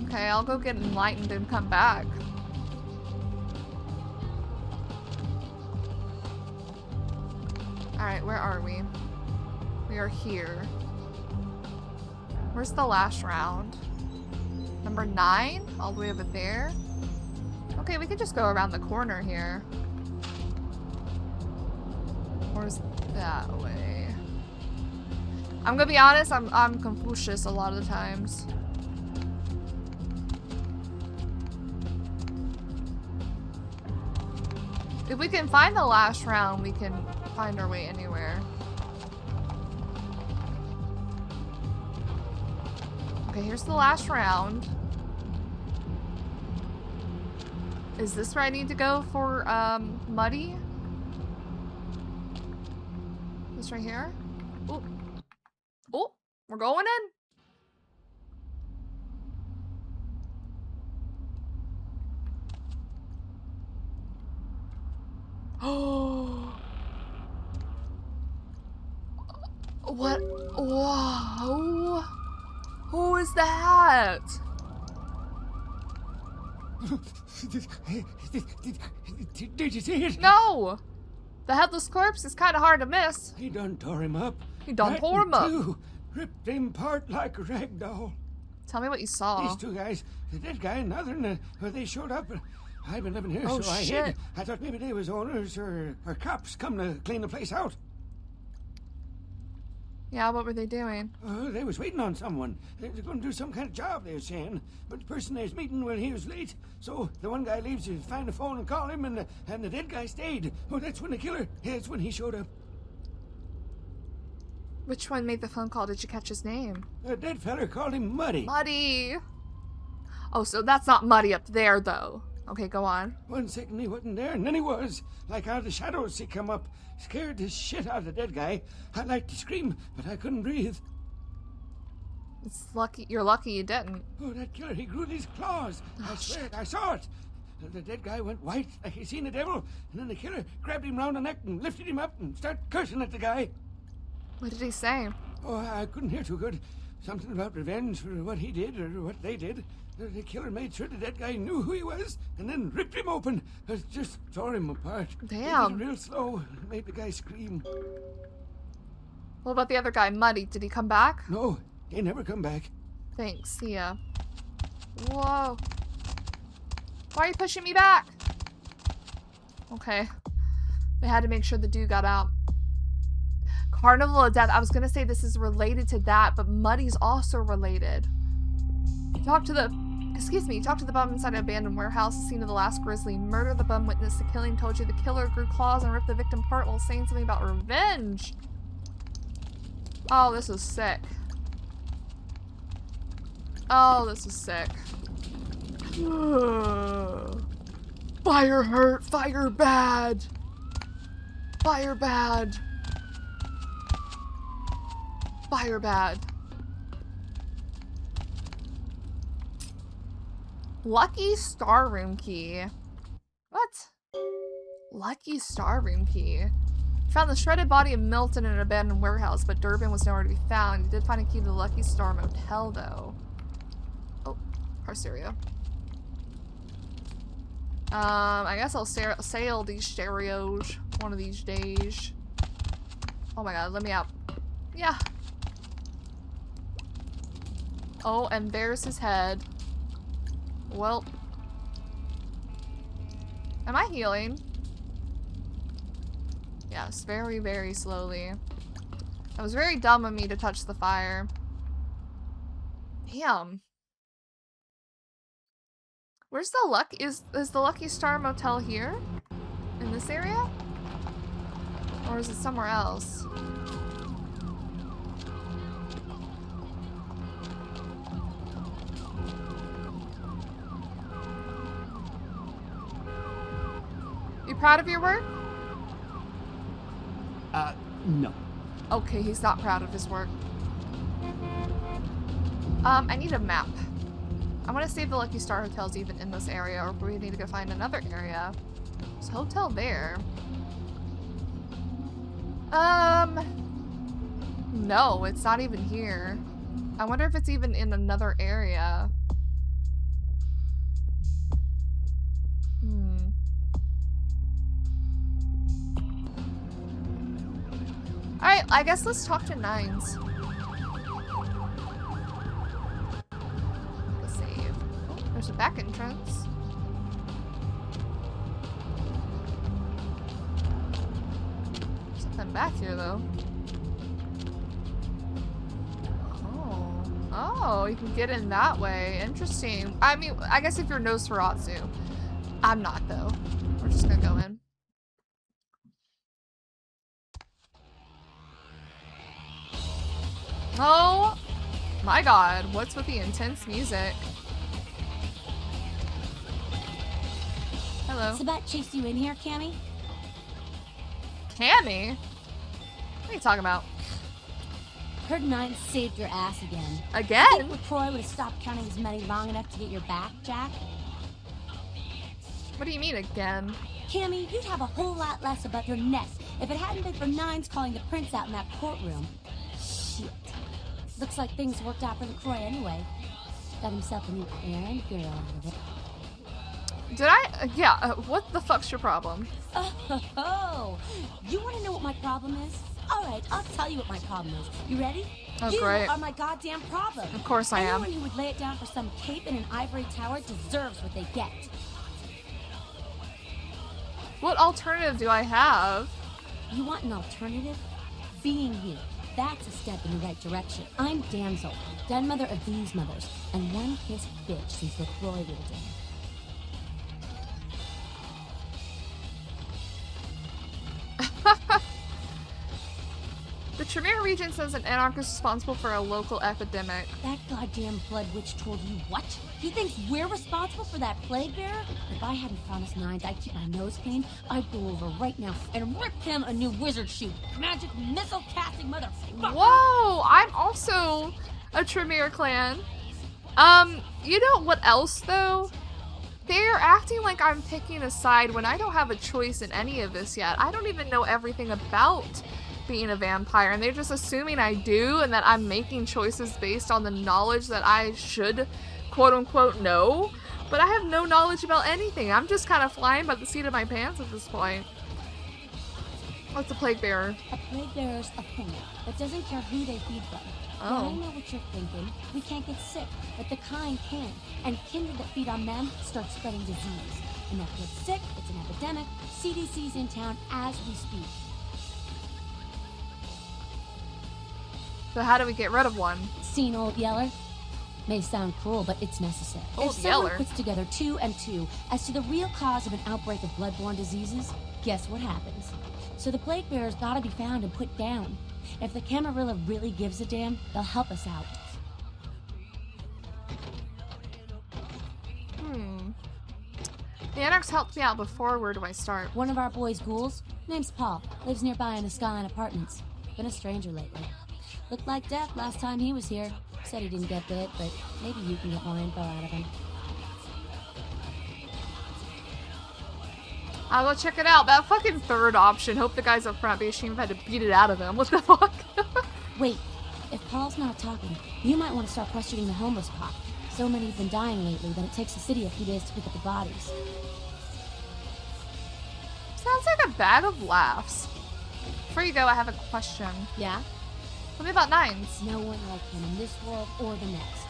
Okay, I'll go get enlightened and come back. Alright, where are we? We are here. Where's the last round? Number 9? All the way over there? Okay, we can just go around the corner here. Where's that way? I'm gonna be honest, I'm Confucius a lot of the times. If we can find the last round, we can find our way anywhere. Okay, here's the last round. Is this where I need to go for, Muddy? This right here? Oh. Oh, we're going in. Oh. What? Whoa. Who is that? Did you see it? No! The headless corpse is kind of hard to miss. He done tore him up. He done tore him up. Two. Ripped him apart like a rag doll. Tell me what you saw. These two guys, the dead guy and the other, they showed up. I've been living here, Oh, so I shit. hid. I thought maybe they was owners or cops come to clean the place out. Yeah, what were they doing? They was waiting on someone. They was going to do some kind of job, they were saying. But the person they was meeting, well, he was late. So the one guy leaves to find the phone and call him, and the dead guy stayed. Oh, that's when the killer, that's when he showed up. Which one made the phone call? Did you catch his name? The dead feller called him Muddy. Muddy! Oh, so that's not Muddy up there, though. Okay, go on. 1 second he wasn't there, and then he was. Like out of the shadows he come up. Scared the shit out of the dead guy. I'd like to scream, but I couldn't breathe. It's lucky. You're lucky you didn't. Oh, that killer, he grew these claws. I swear it, I saw it. The dead guy went white like he seen the devil, and then the killer grabbed him round the neck and lifted him up and started cursing at the guy. What did he say? Oh, I couldn't hear too good. Something about revenge for what he did or what they did. The killer made sure the dead guy knew who he was and then ripped him open. Just tore him apart. Damn. He did it real slow. Made the guy scream. What about the other guy, Muddy? Did he come back? No, he never come back. Thanks. See ya. Whoa. Why are you pushing me back? Okay. They had to make sure the dude got out. Carnival of Death. I was gonna say this is related to that, but Muddy's also related. Talk to the bum inside an abandoned warehouse, the scene of the last grisly murder. The bum witnessed the killing, told you the killer grew claws and ripped the victim apart while saying something about revenge. Oh, this is sick. Oh, this is sick. Fire hurt, fire bad. Fire bad. Fire bad. Lucky star room key. What? Lucky star room key. Found the shredded body of Milton in an abandoned warehouse, but Durbin was nowhere to be found. He did find a key to the Lucky Star Motel, though. Oh, Parceria. I guess I'll sail these stereos one of these days. Oh my god, let me out. Yeah. Oh, and there's his head. Well. Am I healing? Yes, very, very slowly. That was very dumb of me to touch the fire. Damn. Where's the luck? Is the Lucky Star Motel here? In this area? Or is it somewhere else? You proud of your work? No. Okay, he's not proud of his work. I need a map. I want to see if the Lucky Star Hotel's even in this area, or if we need to go find another area. There's a hotel there. No, it's not even here. I wonder if it's even in another area. Alright, I guess let's talk to Nines. Save. Oh, there's a back entrance. Something back here, though. Oh, you can get in that way. Interesting. I mean, I guess if you're Nosferatu. I'm not, though. We're just gonna go in. Oh my god, what's with the intense music? Hello. Sabat chased you in here, Cammy? Cammy? What are you talking about? Heard Nine saved your ass again. Again? You think LaCroix would have stopped counting his money long enough to get your back, Jack? What do you mean, again? Cammy, you'd have a whole lot less above your neck if it hadn't been for Nines calling the prince out in that courtroom. Shit. Looks like things worked out for LaCroix anyway. Got himself a new errand girl out of it. Did I? Yeah, what the fuck's your problem? Oh, you want to know what my problem is? All right, I'll tell you what my problem is. You ready? Oh, you great. are my goddamn problem. Of course I am. Anyone who would lay it down for some cape in an ivory tower deserves what they get. What alternative do I have? You want an alternative? Being you. That's a step in the right direction. I'm Damsel, den mother of these mothers, and one kiss bitch since LaCroix ruled in. The Tremere Tremere region says an anarch is responsible for a local epidemic. That goddamn blood witch told you what? He thinks we're responsible for that plague bearer? If I hadn't promised Nines I'd keep my nose clean, I'd go over right now and rip him a new wizard shoe. Magic missile casting motherfucker. Whoa! I'm also a Tremere clan. You know what else though? They're acting like I'm picking a side when I don't have a choice in any of this yet. I don't even know everything about being a vampire, and they're just assuming I do and that I'm making choices based on the knowledge that I should quote-unquote know. But I have no knowledge about anything. I'm just kind of flying by the seat of my pants at this point. What's a plague bearer? A plague bearer's a fool that doesn't care who they feed from. Oh. Now, I know what you're thinking. We can't get sick, but the kind can. And kindred that feed on them start spreading disease. And if you get sick, it's an epidemic. CDC's in town as we speak. So how do we get rid of one? Seen Old Yeller? May sound cruel, but it's necessary. Old If someone Yeller? puts together 2 and 2 as to the real cause of an outbreak of bloodborne diseases, guess what happens? So the plague bearer's gotta be found and put down. If the Camarilla really gives a damn, they'll help us out. The anarchs helped me out before. Where do I start? One of our boys' ghouls, name's Paul, lives nearby in the Skyline Apartments. Been a stranger lately. Looked like death last time he was here. Said he didn't get bit, but maybe you can get more info out of him. I'll go check it out. That fucking third option. Hope the guy's up front. Be ashamed if I had to beat it out of him. What the fuck? Wait, if Paul's not talking, you might want to start questioning the homeless pot. So many have been dying lately that it takes the city a few days to pick up the bodies. Sounds like a bag of laughs. Before you go, I have a question. Yeah? Tell me about Nines. No one like him in this world or the next.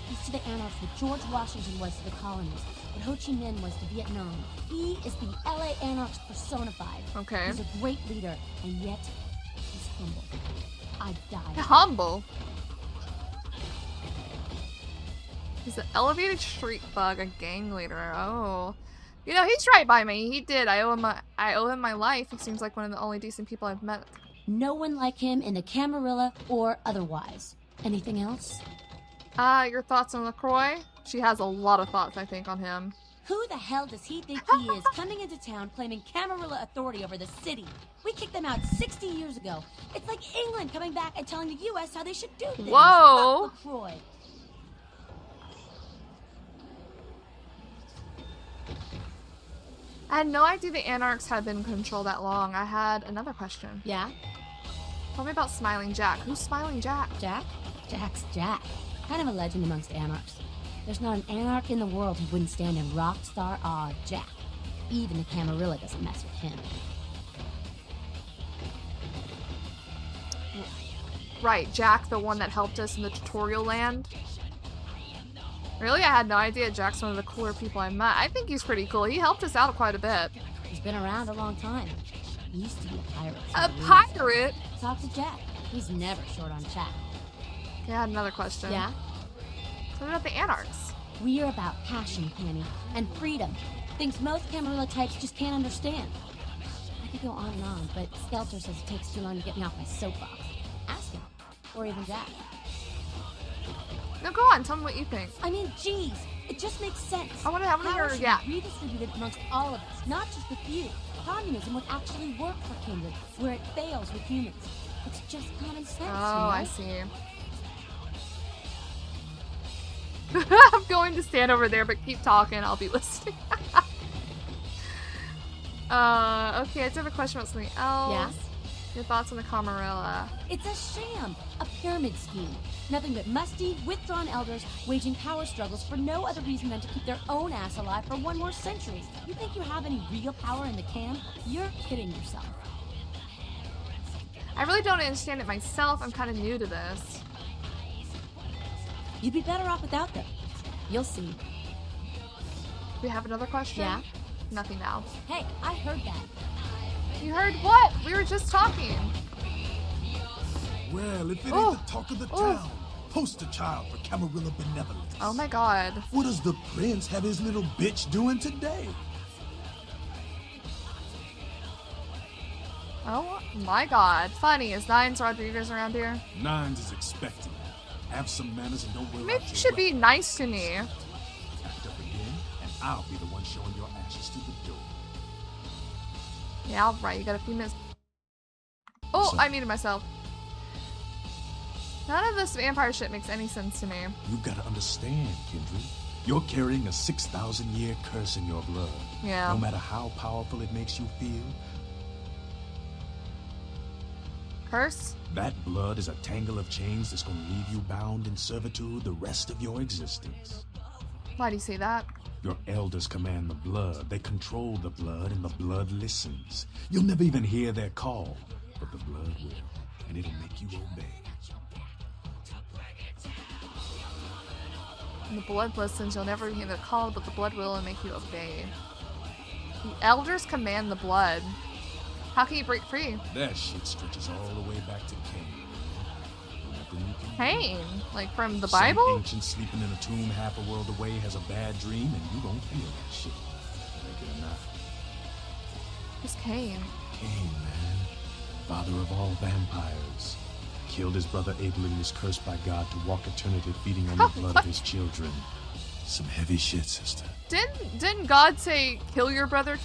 He's to the anarchs what George Washington was to the colonies, what Ho Chi Minh was to Vietnam. He is the LA anarchs personified. Okay. He's a great leader, and yet he's humble. I died. Humble? He's an elevated street thug, a gang leader. Oh. You know, he's right by me. He did. I owe him my life. He seems like one of the only decent people I've met. No one like him in the Camarilla or otherwise. Anything else? Your thoughts on LaCroix? She has a lot of thoughts, I think, on him. Who the hell does he think he is, coming into town claiming Camarilla authority over the city? We kicked them out 60 years ago. It's like England coming back and telling the U.S. how they should do things. Whoa! Fuck LaCroix. I had no idea the anarchs had been in control that long. I had another question. Yeah? Tell me about Smiling Jack. Who's Smiling Jack? Jack? Jack's Jack. Kind of a legend amongst anarchs. There's not an anarch in the world who wouldn't stand in rock star awe of Jack. Even the Camarilla doesn't mess with him. Right, Jack, the one that helped us in the tutorial land. Really? I had no idea Jack's one of the cooler people I met. I think he's pretty cool. He helped us out quite a bit. He's been around a long time. He used to be a pirate. A pirate? Talk to Jack. He's never short on chat. Okay, I had another question. Yeah? Tell me about the anarchs. We're about passion, Penny, and freedom. Things most Camarilla types just can't understand. I could go on and on, but Skelter says it takes too long to get me off my soapbox. Ask him. Or even Jack. No, go on. Tell me what you think. I mean, geez, it just makes sense. I want to hear Power should yeah. be redistributed amongst all of us, not just the few. Communism would actually work for Kindred, where it fails with humans. It's just common sense, you know? I see. I'm going to stand over there, but keep talking. I'll be listening. Okay, I do have a question about something else. Yeah? Your thoughts on the Camarilla? It's a sham, a pyramid scheme. Nothing but musty, withdrawn elders waging power struggles for no other reason than to keep their own ass alive for one more century. You think you have any real power in the camp? You're kidding yourself. I really don't understand it myself. I'm kind of new to this. You'd be better off without them. You'll see. Do we have another question? Yeah? Nothing now. Hey, I heard that. You heard what? We were just talking. Well, if it ain't the talk of the town, poster child for Camarilla benevolence. Oh my god. What does the prince have his little bitch doing today? Oh, My god. Funny, is Nines Rodriguez around here? Nines is expected. Have some manners and don't worry. Maybe you should be nice to me. Act up again, and I'll be the one showing your ashes to the door. Yeah, alright, you got a few minutes. Oh, I muted myself. None of this vampire shit makes any sense to me. You gotta understand, Kendra. You're carrying a 6,000-year curse in your blood. Yeah. No matter how powerful it makes you feel. Curse? That blood is a tangle of chains that's gonna leave you bound in servitude the rest of your existence. Why do you say that? Your elders command the blood. They control the blood, and the blood listens. You'll never even hear their call, but the blood will, and it'll make you obey. When the blood listens, you'll never hear the call, but the blood will and make you obey. The elders command the blood. How can you break free? That shit stretches all the way back to Cain. Cain? Like from the Some Bible? ancient sleeping in a tomb half a world away has a bad dream, and you don't feel that shit. Like it or not. Who's Cain? Cain, man. Father of all vampires. Killed his brother Abel and was cursed by God to walk eternity feeding on the blood of his children. Some heavy shit, sister. Didn't God say kill your brother?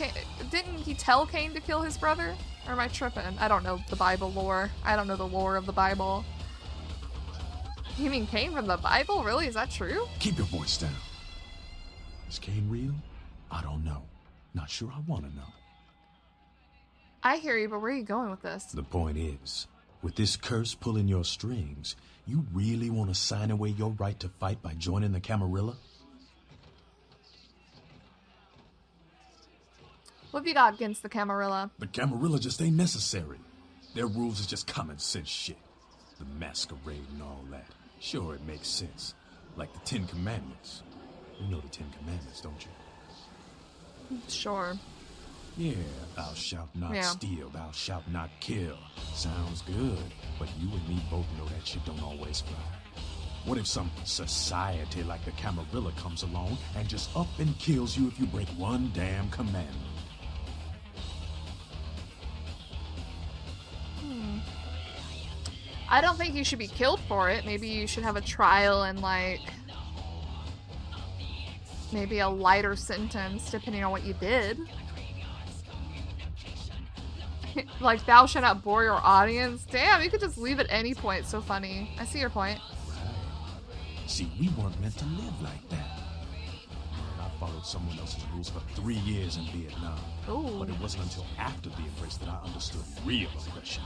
Didn't he tell Cain to kill his brother? Or am I tripping? I don't know the Bible lore. I don't know the lore of the Bible. You mean Cain from the Bible? Really? Is that true? Keep your voice down. Is Cain real? I don't know. Not sure I want to know. I hear you, but where are you going with this? The point is, with this curse pulling your strings, you really want to sign away your right to fight by joining the Camarilla? What have you got against the Camarilla? The Camarilla just ain't necessary. Their rules is just common sense shit. The Masquerade and all that. Sure, it makes sense. Like the 10 Commandments. You know the 10 Commandments, don't you? Sure. Yeah, thou shalt not steal, thou shalt not kill. Sounds good, but you and me both know that shit don't always fly. What if some society like the Camarilla comes along and just up and kills you if you break one damn commandment? I don't think you should be killed for it. Maybe you should have a trial and, like, maybe a lighter sentence depending on what you did. Like, thou shalt not bore your audience. Damn, you could just leave at any point. It's so funny. I see your point. Right. See, we weren't meant to live like that. I followed someone else's rules for 3 years in Vietnam. Ooh. But it wasn't until after the embrace that I understood real oppression.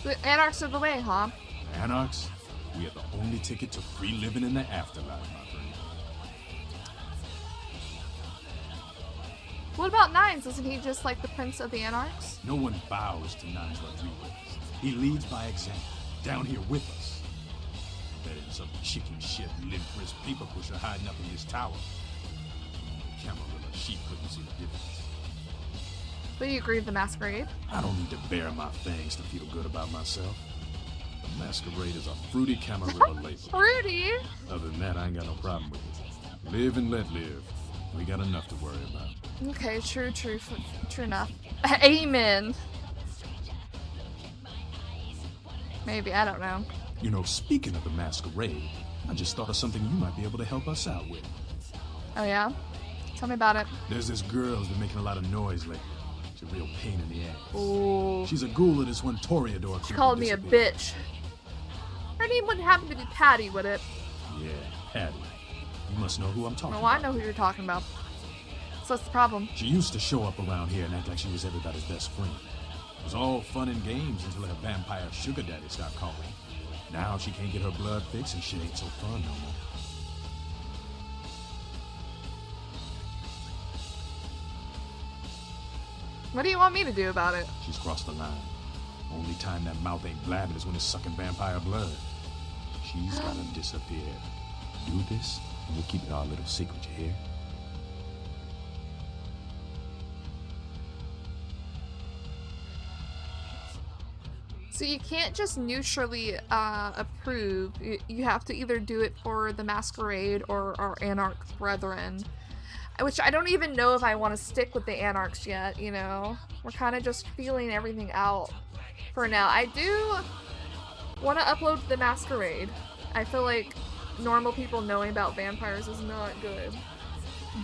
The anarchs are the way, huh? Anarchs? We are the only ticket to free living in the afterlife, my friend. What about Nines? Isn't he just like the Prince of the Anarchs? No one bows to Nines Rodriguez. He leads by example, down here with us. Better than some chicken shit, limp-wrist paper pusher hiding up in this tower. Camarilla, she couldn't see the difference. But you agree with the Masquerade? I don't need to bare my fangs to feel good about myself. The Masquerade is a fruity Camarilla label. Fruity? Other than that, I ain't got no problem with it. Live and let live. We got enough to worry about. Okay, true enough. Amen. Maybe, I don't know. You know, speaking of the Masquerade, I just thought of something you might be able to help us out with. Oh yeah? Tell me about it. There's this girl who's been making a lot of noise lately. She's a real pain in the ass. Ooh. She's a ghoul of this one Toreador. She called me a bitch. Her name wouldn't happen to be Patty, would it? Yeah, Patty. You must know who I'm talking Oh, about. I know who you're talking about. So what's the problem? She used to show up around here and act like she was everybody's best friend. It was all fun and games until her vampire sugar daddy stopped calling. Now she can't get her blood fixed and shit ain't so fun no more. What do you want me to do about it? She's crossed the line. Only time that mouth ain't blabbing is when it's sucking vampire blood. She's gotta disappear. Do this, and we'll keep it our little secret, you hear? So you can't just neutrally approve. You have to either do it for the Masquerade or our Anarch brethren. Which I don't even know if I want to stick with the Anarchs yet, you know? We're kind of just feeling everything out for now. I do want to upload the Masquerade. I feel like normal people knowing about vampires is not good.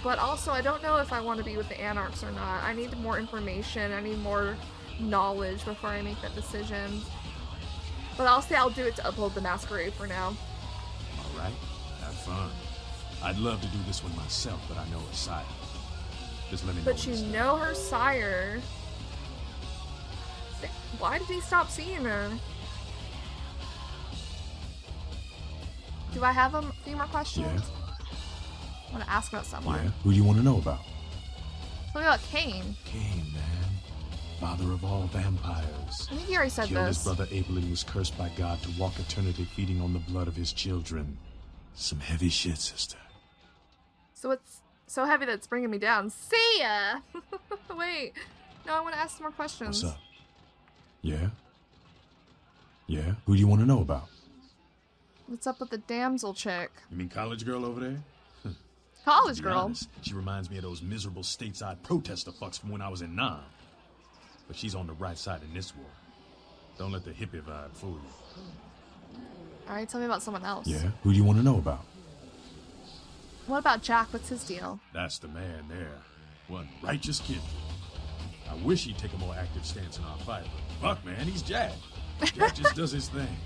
But also, I don't know if I want to be with the Anarchs or not. I need more information. I need more knowledge before I make that decision. But I'll say I'll do it to upload the Masquerade for now. Alright, have fun. I'd love to do this one myself, but I know her sire. Just let me know. But you know her sire. Why did he stop seeing her? Do I have a few more questions? Yeah. I want to ask about someone. Yeah, who do you want to know about? Tell me about Cain. Cain, man. Father of all vampires. I think you already said Killed this. his brother Abel and was cursed by God to walk eternity feeding on the blood of his children. Some heavy shit, sister. So it's so heavy that it's bringing me down. See ya! Wait. No, I want to ask some more questions. What's up? Yeah? Yeah? Who do you want to know about? What's up with the damsel chick? You mean college girl over there? College To be girl? honest, she reminds me of those miserable stateside protester fucks from when I was in Nam. But she's on the right side in this war. Don't let the hippie vibe fool you. Alright, tell me about someone else. Yeah? Who do you want to know about? What about Jack? What's his deal? That's the man there. One righteous kid. I wish he'd take a more active stance in our fight, but fuck, man, he's Jack. Jack just does his thing.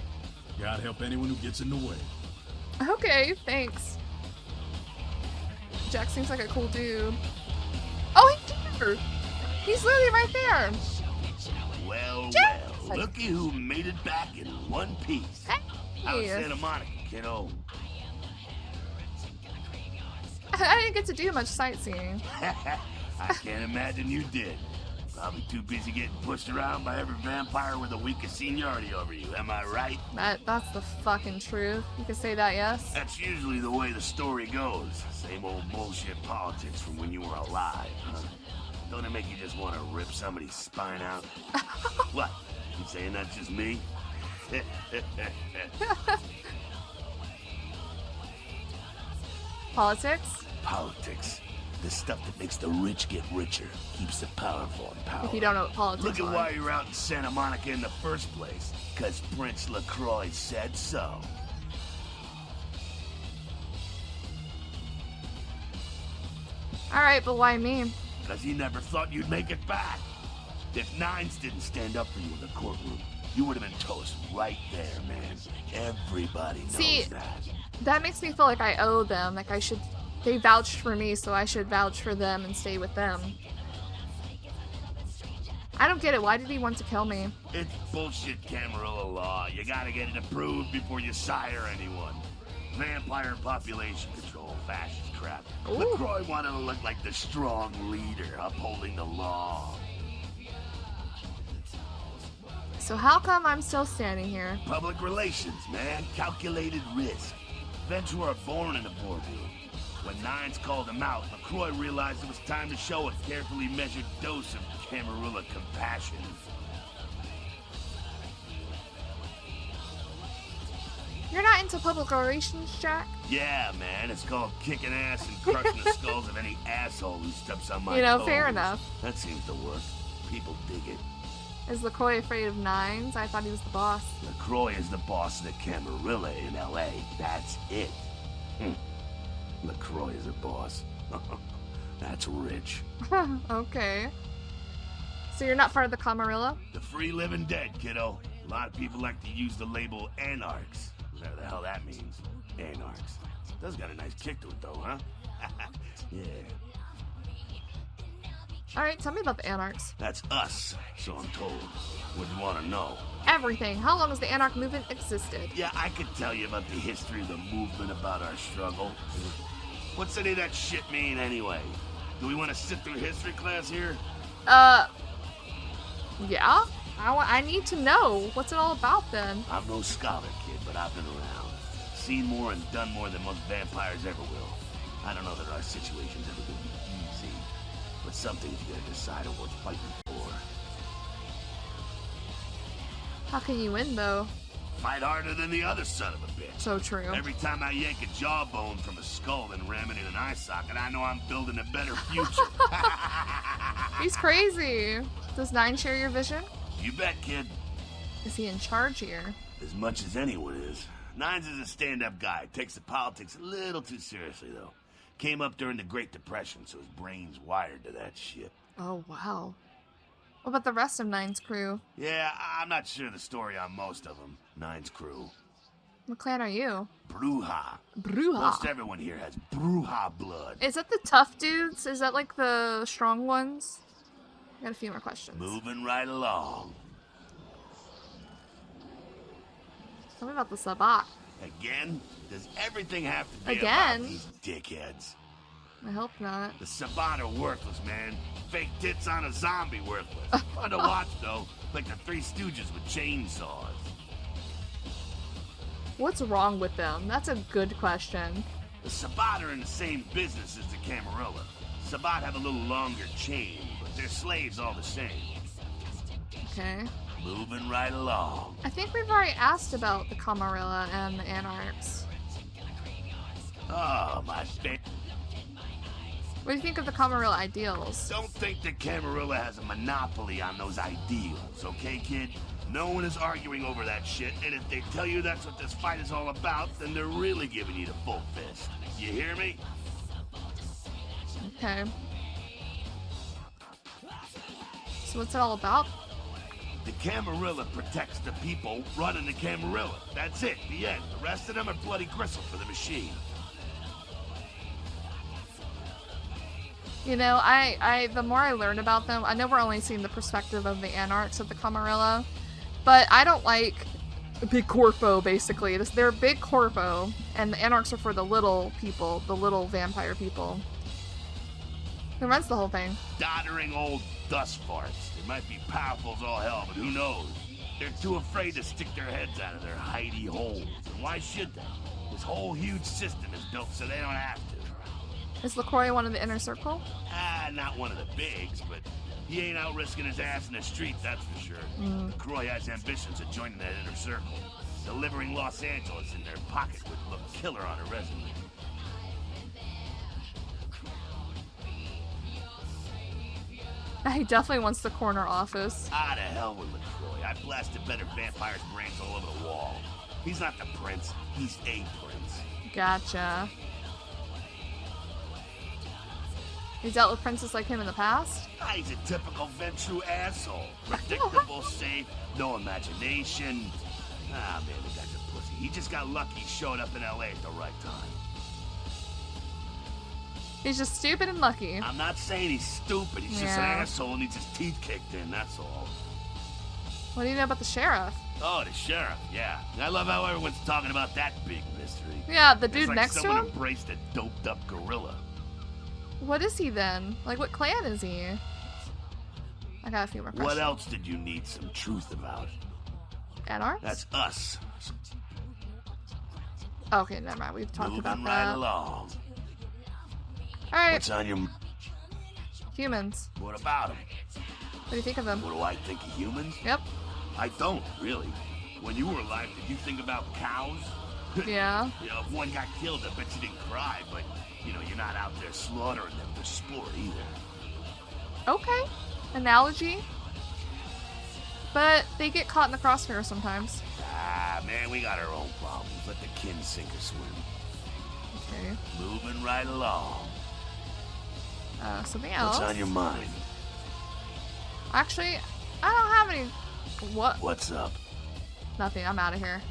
God help anyone who gets in the way. Okay, thanks. Jack seems like a cool dude. Oh, he's here! He's literally right there! Well, Jack! well, looky who made it back in one piece. Hey! How's Santa Monica, kiddo? I didn't get to do much sightseeing. I can't imagine you did. Probably too busy getting pushed around by every vampire with the weakest seniority over you, am I right? That's the fucking truth. You could say that, yes? That's usually the way the story goes. Same old bullshit politics from when you were alive, huh? Don't it make you just want to rip somebody's spine out? What? You saying that's just me? Politics? Politics. The stuff that makes the rich get richer, keeps the powerful in power. If you don't know what politics Look at are. why you're out in Santa Monica in the first place. Because Prince LaCroix said so. Alright, but why me? Because he never thought you'd make it back. If Nines didn't stand up for you in the courtroom, you would have been toast right there, man. Everybody knows that. That makes me feel like I owe them. Like I should... They vouched for me, so I should vouch for them and stay with them. I don't get it. Why did he want to kill me? It's bullshit Camarilla law. You gotta get it approved before you sire anyone. Vampire population control, fascist crap. Ooh. LaCroix wanted to look like the strong leader upholding the law. So how come I'm still standing here? Public relations, man. Calculated risk. Events were born in a boardroom. When Nines called him out, LaCroix realized it was time to show a carefully measured dose of Camarilla compassion. You're not into public relations, Jack? Yeah, man, it's called kicking ass and crushing the skulls of any asshole who steps on my You know, toes. fair enough. That seems to work. People dig it. Is LaCroix afraid of Nines? I thought he was the boss. LaCroix is the boss of the Camarilla in L.A. That's it. LaCroix is a boss. That's rich. Okay. So you're not part of the Camarilla? The free living dead, kiddo. A lot of people like to use the label anarchs. Whatever the hell that means. Anarchs. Does got a nice kick to it, though, huh? Yeah. Alright, tell me about the Anarchs. That's us, so I'm told. What do you want to know? Everything. How long has the Anarch movement existed? Yeah, I could tell you about the history of the movement, about our struggle. What's any of that shit mean, anyway? Do we want to sit through history class here? Yeah? I need to know. What's it all about, then? I'm no scholar, kid, but I've been around. Seen more and done more than most vampires ever will. I don't know that our situation's ever gonna be easy, but some things you gotta decide on what's fighting for. How can you win, though? Fight harder than the other son of a bitch. So true. Every time I yank a jawbone from a skull and ram it in an eye socket, I know I'm building a better future. He's crazy. Does Nine share your vision? You bet, kid. Is he in charge here? As much as anyone is. Nines is a stand-up guy. Takes the politics a little too seriously, though. Came up during the Great Depression, so his brain's wired to that shit. Oh, wow. What about the rest of Nine's crew? Yeah, I'm not sure the story on most of them. Nine's crew. What clan are you? Bruja. Bruja. Most everyone here has Bruja blood. Is that the tough dudes? Is that like the strong ones? I got a few more questions. Moving right along. Tell me about the Sabak. Again? Does everything have to be Again? about these dickheads? I hope not. The Sabbat are worthless, man. Fake tits on a zombie worthless. Fun to watch, though. Like the Three Stooges with chainsaws. What's wrong with them? That's a good question. The Sabbat are in the same business as the Camarilla. Sabbat have a little longer chain, but they're slaves all the same. Okay. Moving right along. I think we've already asked about the Camarilla and the Anarchs. Oh, my face. What do you think of the Camarilla ideals? Don't think the Camarilla has a monopoly on those ideals, okay, kid? No one is arguing over that shit, and if they tell you that's what this fight is all about, then they're really giving you the full fist. You hear me? Okay. So what's it all about? The Camarilla protects the people running the Camarilla. That's it, the end. The rest of them are bloody gristle for the machine. You know, the more I learn about them, I know we're only seeing the perspective of the Anarchs of the Camarilla, but I don't like big corpo, basically. They're big corpo, and the Anarchs are for the little people, the little vampire people. Who runs the whole thing? Doddering old dust farts. They might be powerful as all hell, but who knows? They're too afraid to stick their heads out of their hidey holes. And why should they? This whole huge system is built so they don't have to. Is LaCroix one of the inner circle? Not one of the bigs, but he ain't out risking his ass in the street, that's for sure. LaCroix has ambitions of joining that inner circle. Delivering Los Angeles in their pocket would look killer on a resume. He definitely wants the corner office. Ah, to hell with LaCroix. I blasted better vampires' brains all over the wall. He's not the prince, he's a prince. Gotcha. He's dealt with princes like him in the past? He's a typical Ventrue asshole. Predictable, safe, no imagination. Ah, man, the guy's a pussy. He just got lucky he showed up in LA at the right time. He's just stupid and lucky. I'm not saying he's stupid. He's just an asshole and needs his teeth kicked in, that's all. What do you know about the sheriff? Oh, the sheriff, yeah. I love how everyone's talking about that big mystery. Yeah, the dude it's like next to him? someone embraced a doped-up gorilla. What is he then? Like, what clan is he? I got a few more questions. What else did you need some truth about? Anarchs? That's us. Okay, never mind. We've talked about Moving that. right along. Alright. What's on your... Humans. What about them? What do you think of them? What do I think of humans? Yep. I don't, really. When you were alive, did you think about cows? Yeah. You know, if one got killed, I bet you didn't cry, but, you know, you're not out there slaughtering them for sport either. Okay. Analogy. But they get caught in the crossfire sometimes. Ah, man, we got our own problems. Let the kin sink or swim. Okay. Moving right along. Something else. What's on your mind? Actually, I don't have any... What? What's up? Nothing. I'm out of here.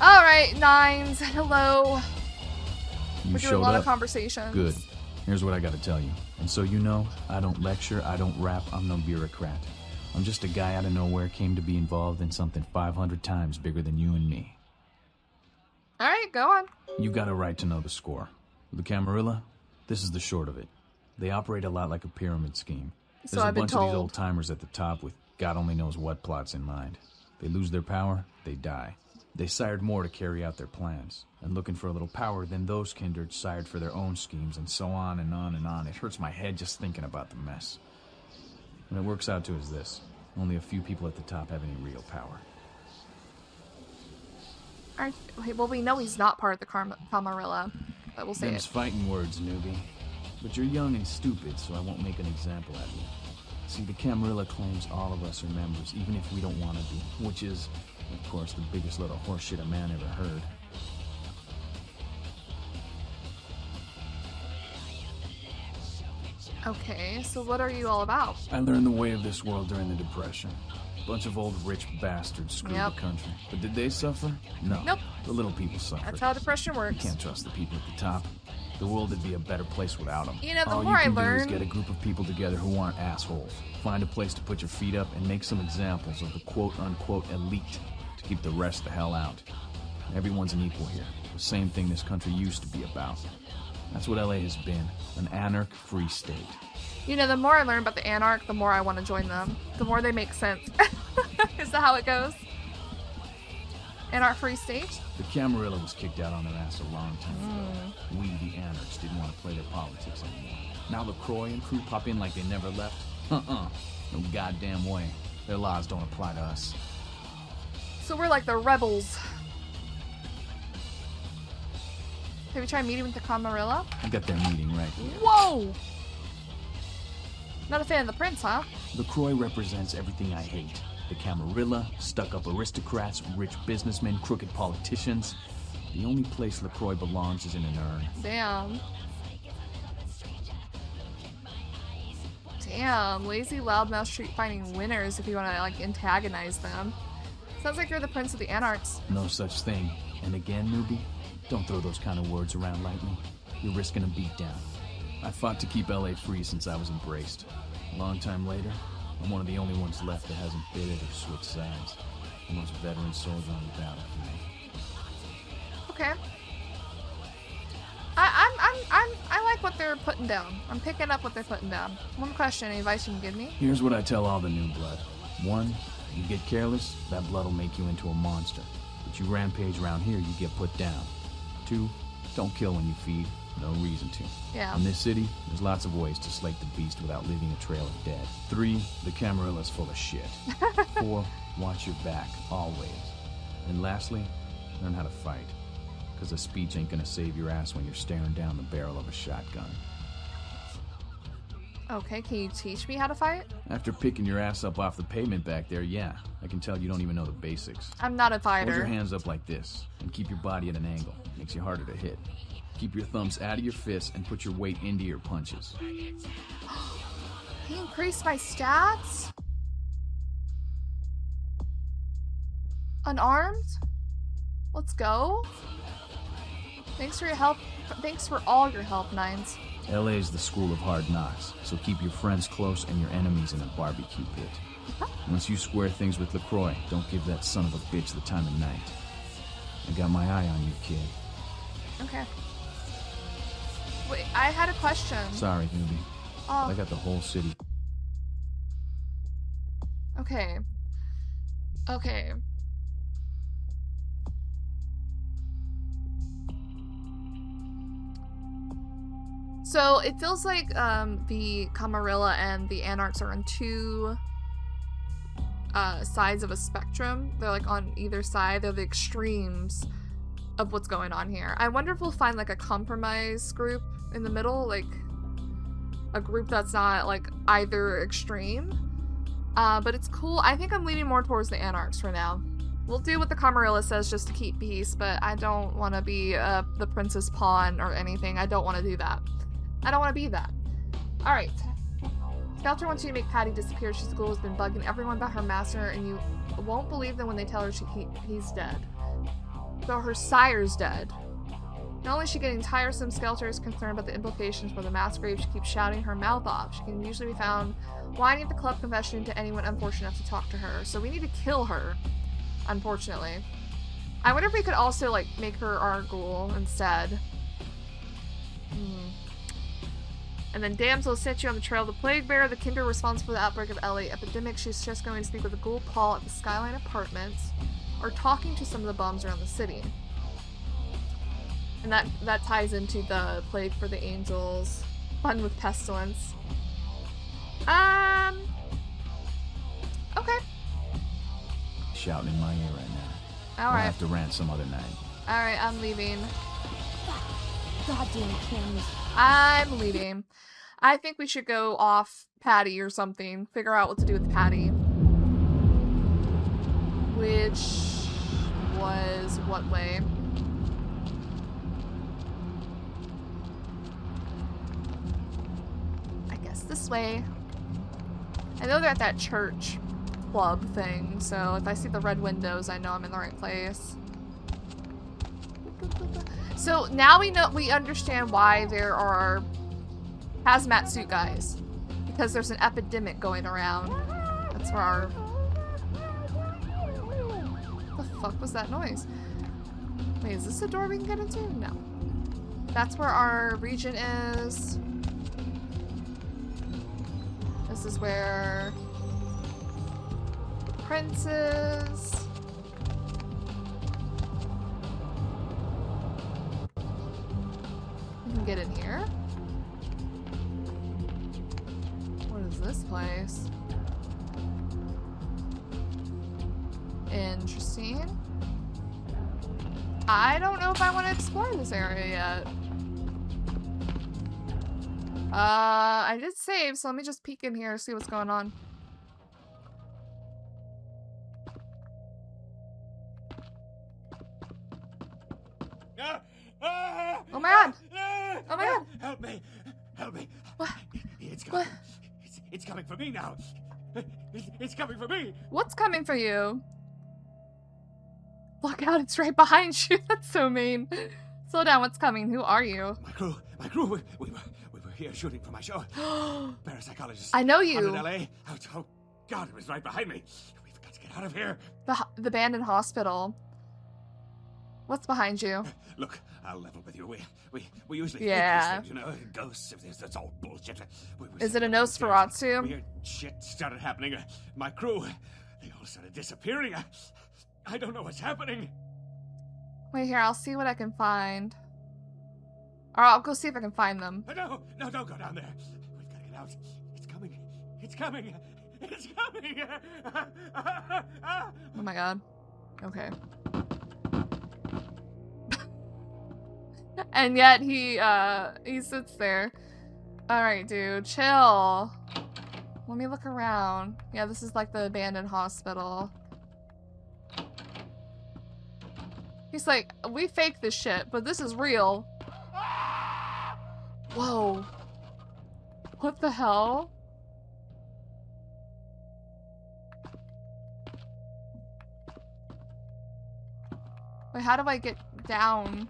Alright, Nines. Hello. We're doing a lot of conversations. Good. Here's what I gotta tell you. And so you know, I don't lecture, I don't rap, I'm no bureaucrat. I'm just a guy out of nowhere came to be involved in something 500 times bigger than you and me. Alright, go on. You got a right to know the score. The Camarilla, this is the short of it. They operate a lot like a pyramid scheme. So There's a I've been bunch of these told. old timers at the top with God only knows what plots in mind. They lose their power, they die. They sired more to carry out their plans, and looking for a little power, then those kindred sired for their own schemes, and so on and on and on. It hurts my head just thinking about the mess. What it works out to is this. Only a few people at the top have any real power. Well, we know he's not part of the Camarilla, but we'll say Them's it. fighting words, newbie. But you're young and stupid, so I won't make an example out of you. See, the Camarilla claims all of us are members, even if we don't want to be, which is, of course, the biggest load of horseshit a man ever heard. Okay, so what are you all about? I learned the way of this world during the Depression. Bunch of old rich bastards screwed the country. But did they suffer? No. Nope. The little people suffered. That's how depression works. You can't trust the people at the top. The world would be a better place without them. You know, the All more you can I learn... do is get a group of people together who aren't assholes. Find a place to put your feet up and make some examples of the quote-unquote elite to keep the rest the hell out. Everyone's an equal here. The same thing this country used to be about. That's what LA has been. An anarch-free state. You know, the more I learn about the Anarch, the more I want to join them. The more they make sense. Is that how it goes? Anarch Free State? The Camarilla was kicked out on their ass a long time ago. We, the Anarchs, didn't want to play their politics anymore. Now LaCroix and crew pop in like they never left? No goddamn way. Their laws don't apply to us. So we're like the rebels. Have you tried meeting with the Camarilla? I got their meeting right here. Whoa! Not a fan of the prince, huh? LaCroix represents everything I hate. The Camarilla, stuck-up aristocrats, rich businessmen, crooked politicians. The only place LaCroix belongs is in an urn. Damn. Damn, lazy loudmouth street fighting winners if you want to, like, antagonize them. Sounds like you're the prince of the Anarchs. No such thing. And again, newbie, don't throw those kind of words around lightly. You're risking a beatdown. I fought to keep LA free since I was embraced. A long time later, I'm one of the only ones left that hasn't bidded or switched sides. The most veteran soldier on the battlefield. Okay. I like what they're putting down. I'm picking up what they're putting down. One question, any advice you can give me? Here's what I tell all the new blood. 1, you get careless, that blood will make you into a monster. But you rampage around here, you get put down. 2, don't kill when you feed. No reason to. Yeah. In this city, there's lots of ways to slake the beast without leaving a trail of dead. 3, the Camarilla's full of shit. 4, watch your back, always. And lastly, learn how to fight. Because a speech ain't gonna save your ass when you're staring down the barrel of a shotgun. Okay, can you teach me how to fight? After picking your ass up off the pavement back there, yeah. I can tell you don't even know the basics. I'm not a fighter. Hold your hands up like this, and keep your body at an angle. Makes you harder to hit. Keep your thumbs out of your fists and put your weight into your punches. He increased my stats? Unarmed? Let's go. Thanks for your help. Thanks for all your help, Nines. LA's the school of hard knocks, so keep your friends close and your enemies in a barbecue pit. Once you square things with LaCroix, don't give that son of a bitch the time of night. I got my eye on you, kid. Okay. Wait, I had a question. Sorry, newbie. Oh. I got the whole city. Okay. Okay. So it feels like the Camarilla and the Anarchs are on two sides of a spectrum. They're like on either side. They're the extremes of what's going on here. I wonder if we'll find like a compromise group in the middle, like a group that's not like either extreme. But it's cool. I think I'm leaning more towards the Anarchs for now. We'll do what the Camarilla says just to keep peace, but I don't want to be the princess pawn or anything. I don't want to do that. I don't want to be that. Alright. Skelter wants you to make Patty disappear. She's the ghoul who's been bugging everyone about her master, and you won't believe them when they tell her he's dead. Though her sire's dead. Not only is she getting tiresome, Skelter is concerned about the implications for the Masquerade. She keeps shouting her mouth off. She can usually be found whining at the club confession to anyone unfortunate enough to talk to her. So we need to kill her, unfortunately. I wonder if we could also, like, make her our ghoul instead. And then Damsel sent you on the trail of the Plague Bearer, the kindred responsible for the outbreak of LA epidemic. She's just going to speak with the ghoul Paul at the Skyline Apartments, or talking to some of the bums around the city. And that ties into the Plague for the Angels, fun with pestilence. Okay. Shouting in my ear right now. All We'll right. have to rant some other night. All right, I'm leaving. Goddamn Kim. I'm leaving. I think we should go off Patty or something. Figure out what to do with Patty. Which was what way? I guess this way. I know they're at that church club thing, so if I see the red windows, I know I'm in the right place. So now we understand why there are hazmat suit guys. Because there's an epidemic going around. That's where our... What the fuck was that noise? Wait, is this a door we can get into? No. That's where our region is. This is where the prince is. We can get in here. What is this place? Interesting. I don't know if I want to explore this area yet. I did save, so let me just peek in here, see what's going on. Oh my god! Oh my god! Help me! Help me! What? It's coming. What? It's coming for me now. It's coming for me. What's coming for you? Look out, it's right behind you. That's so mean. Slow down, what's coming? Who are you? My crew. We were here shooting for my show. Parapsychologist. I know you. Out in LA. Oh God, it was right behind me. We've got to get out of here. The abandoned hospital. What's behind you? Look, I'll level with you. We usually Yeah. think these things, you know, ghosts. That's all bullshit. Is it a Nosferatu? Weird shit started happening. My crew, they all started disappearing. I don't know what's happening. Wait here, I'll see what I can find. Or I'll go see if I can find them. No, don't go down there. We've got to get out. It's coming. It's coming. It's coming. Oh my god. Okay. And yet he sits there. Alright, dude, chill. Let me look around. Yeah, this is like the abandoned hospital. He's like, we fake this shit, but this is real. Whoa. What the hell? Wait, how do I get down?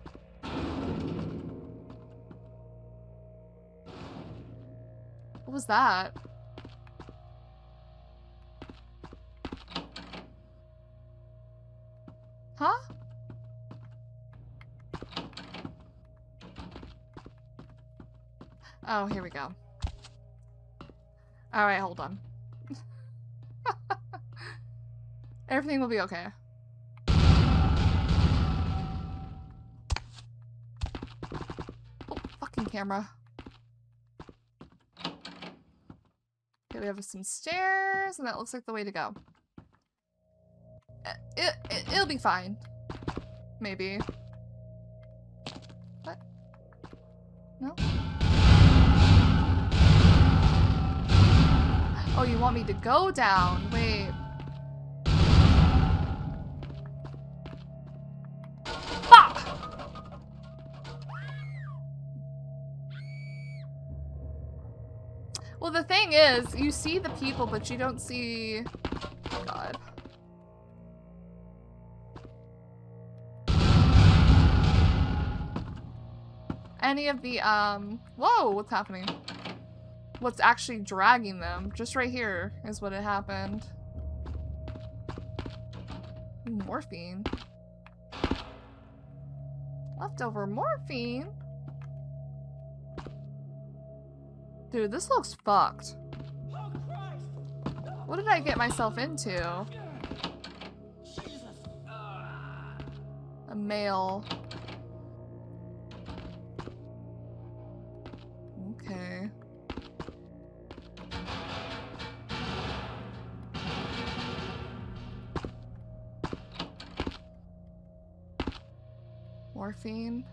What was that? Huh? Oh, here we go. Alright, hold on. Everything will be okay. Oh, fucking camera. Okay, we have some stairs, and that looks like the way to go. It'll be fine. Maybe. What? No? Oh, you want me to go down? Wait. Fuck! Well, the thing is, you see the people, but you don't see... Oh, God. Any of the, Whoa, what's happening? What's actually dragging them? Just right here is what had happened. Morphine. Leftover morphine? Dude, this looks fucked. What did I get myself into? A male. Okay. Morphine.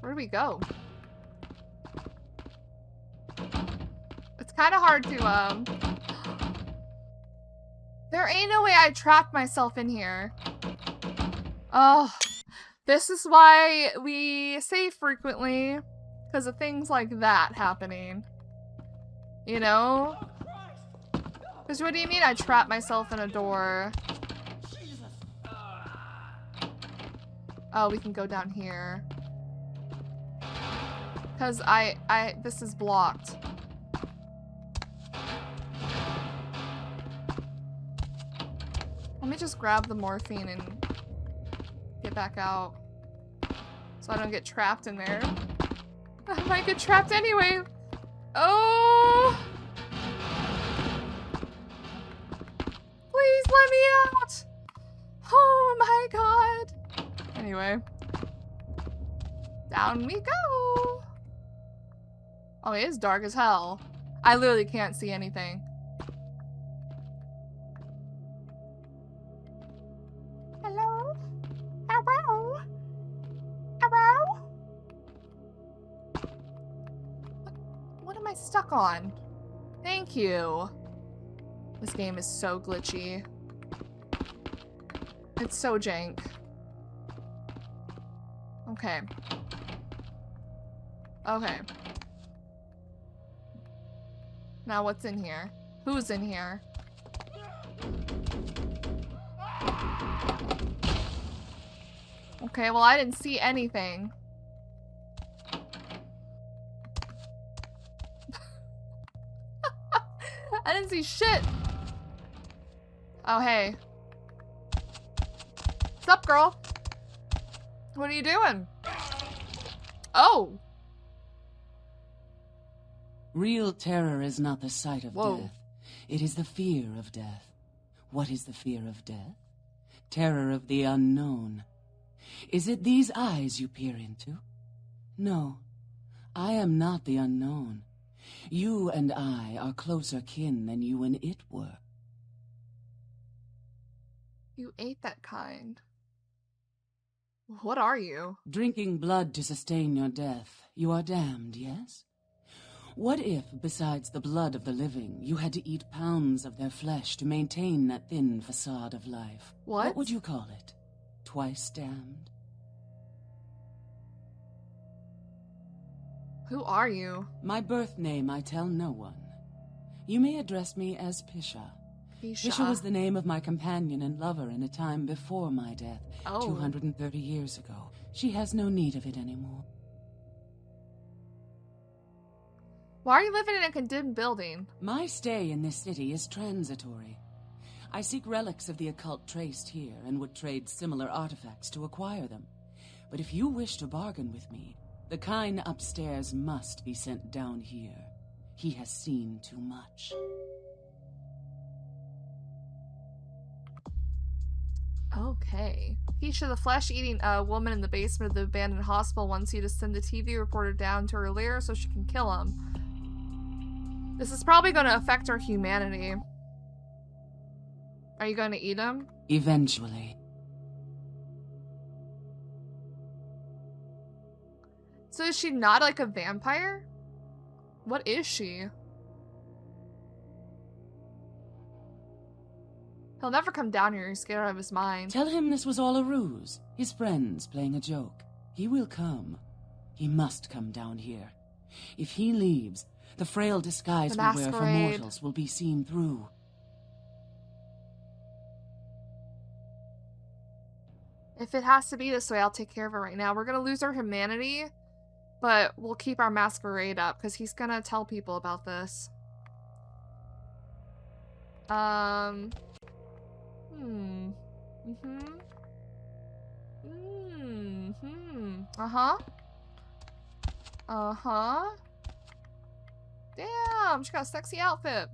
Where do we go? It's kind of hard to, There ain't no way I trapped myself in here. Oh, this is why we save frequently. Because of things like that happening. You know? Because what do you mean I trapped myself in a door? Oh, we can go down here. Because this is blocked. Let me just grab the morphine and get back out. So I don't get trapped in there. I might get trapped anyway. Oh! Please let me out! Oh my god! Anyway. Down we go! Oh, it is dark as hell. I literally can't see anything. Hello? Hello? Hello? What am I stuck on? Thank you. This game is so glitchy. It's so jank. Okay. Okay. Now what's in here? Who's in here? Okay, well I didn't see anything. I didn't see shit. Oh, hey. What's up, girl? What are you doing? Oh. Real terror is not the sight of Whoa. death. It is the fear of death. What is the fear of death? Terror of the unknown. Is it these eyes you peer into? No. I am not the unknown. You and I are closer kin than you and it were. You ate that kind. What are you? Drinking blood to sustain your death. You are damned, yes? What if, besides the blood of the living, you had to eat pounds of their flesh to maintain that thin facade of life? What would you call it? Twice damned? Who are you? My birth name I tell no one. You may address me as Pisha. Pisha was the name of my companion and lover in a time before my death, 230 years ago. She has no need of it anymore. Why are you living in a condemned building? My stay in this city is transitory. I seek relics of the occult traced here and would trade similar artifacts to acquire them. But if you wish to bargain with me, the kind upstairs must be sent down here. He has seen too much. Okay. Pisha, the flesh-eating woman in the basement of the abandoned hospital, wants you to send a TV reporter down to her lair so she can kill him. This is probably going to affect our humanity. Are you going to eat him? Eventually. So is she not like a vampire? What is she? He'll never come down here. He's scared out of his mind. Tell him this was all a ruse. His friends playing a joke. He will come. He must come down here. If he leaves, the frail disguise we wear for mortals will be seen through. If it has to be this way, I'll take care of it right now. We're gonna lose our humanity, but we'll keep our masquerade up because he's gonna tell people about this. Damn, she got a sexy outfit.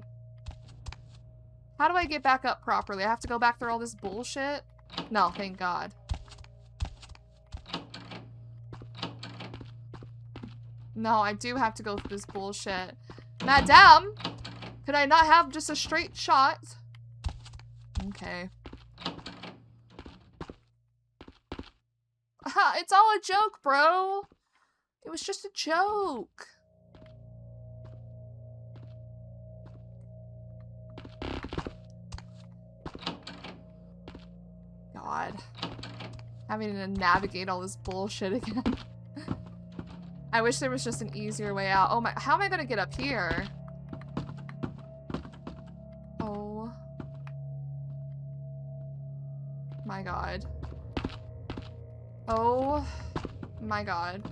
How do I get back up properly? I have to go back through all this bullshit? No, thank God. No, I do have to go through this bullshit. Madame, could I not have just a straight shot? Okay. It's all a joke, bro. It was just a joke. God. Having to navigate all this bullshit again. I wish there was just an easier way out. Oh my, how am I gonna get up here? Oh. My God. Oh my God.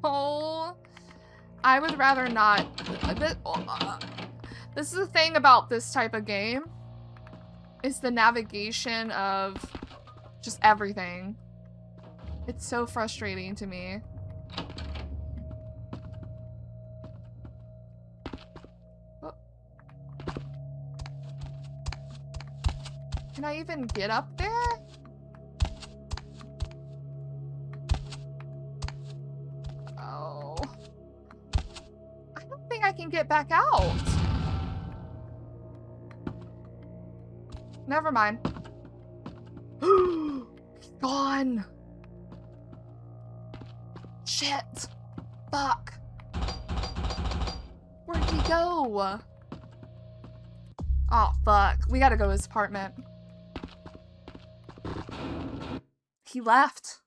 Oh. I would rather not. This is the thing about this type of game. Is the navigation of just everything. It's so frustrating to me. Oh. Can I even get up there? Oh. I don't think I can get back out. Never mind. He's gone. Shit. Fuck. Where'd he go? Oh, fuck. We gotta go to his apartment. He left.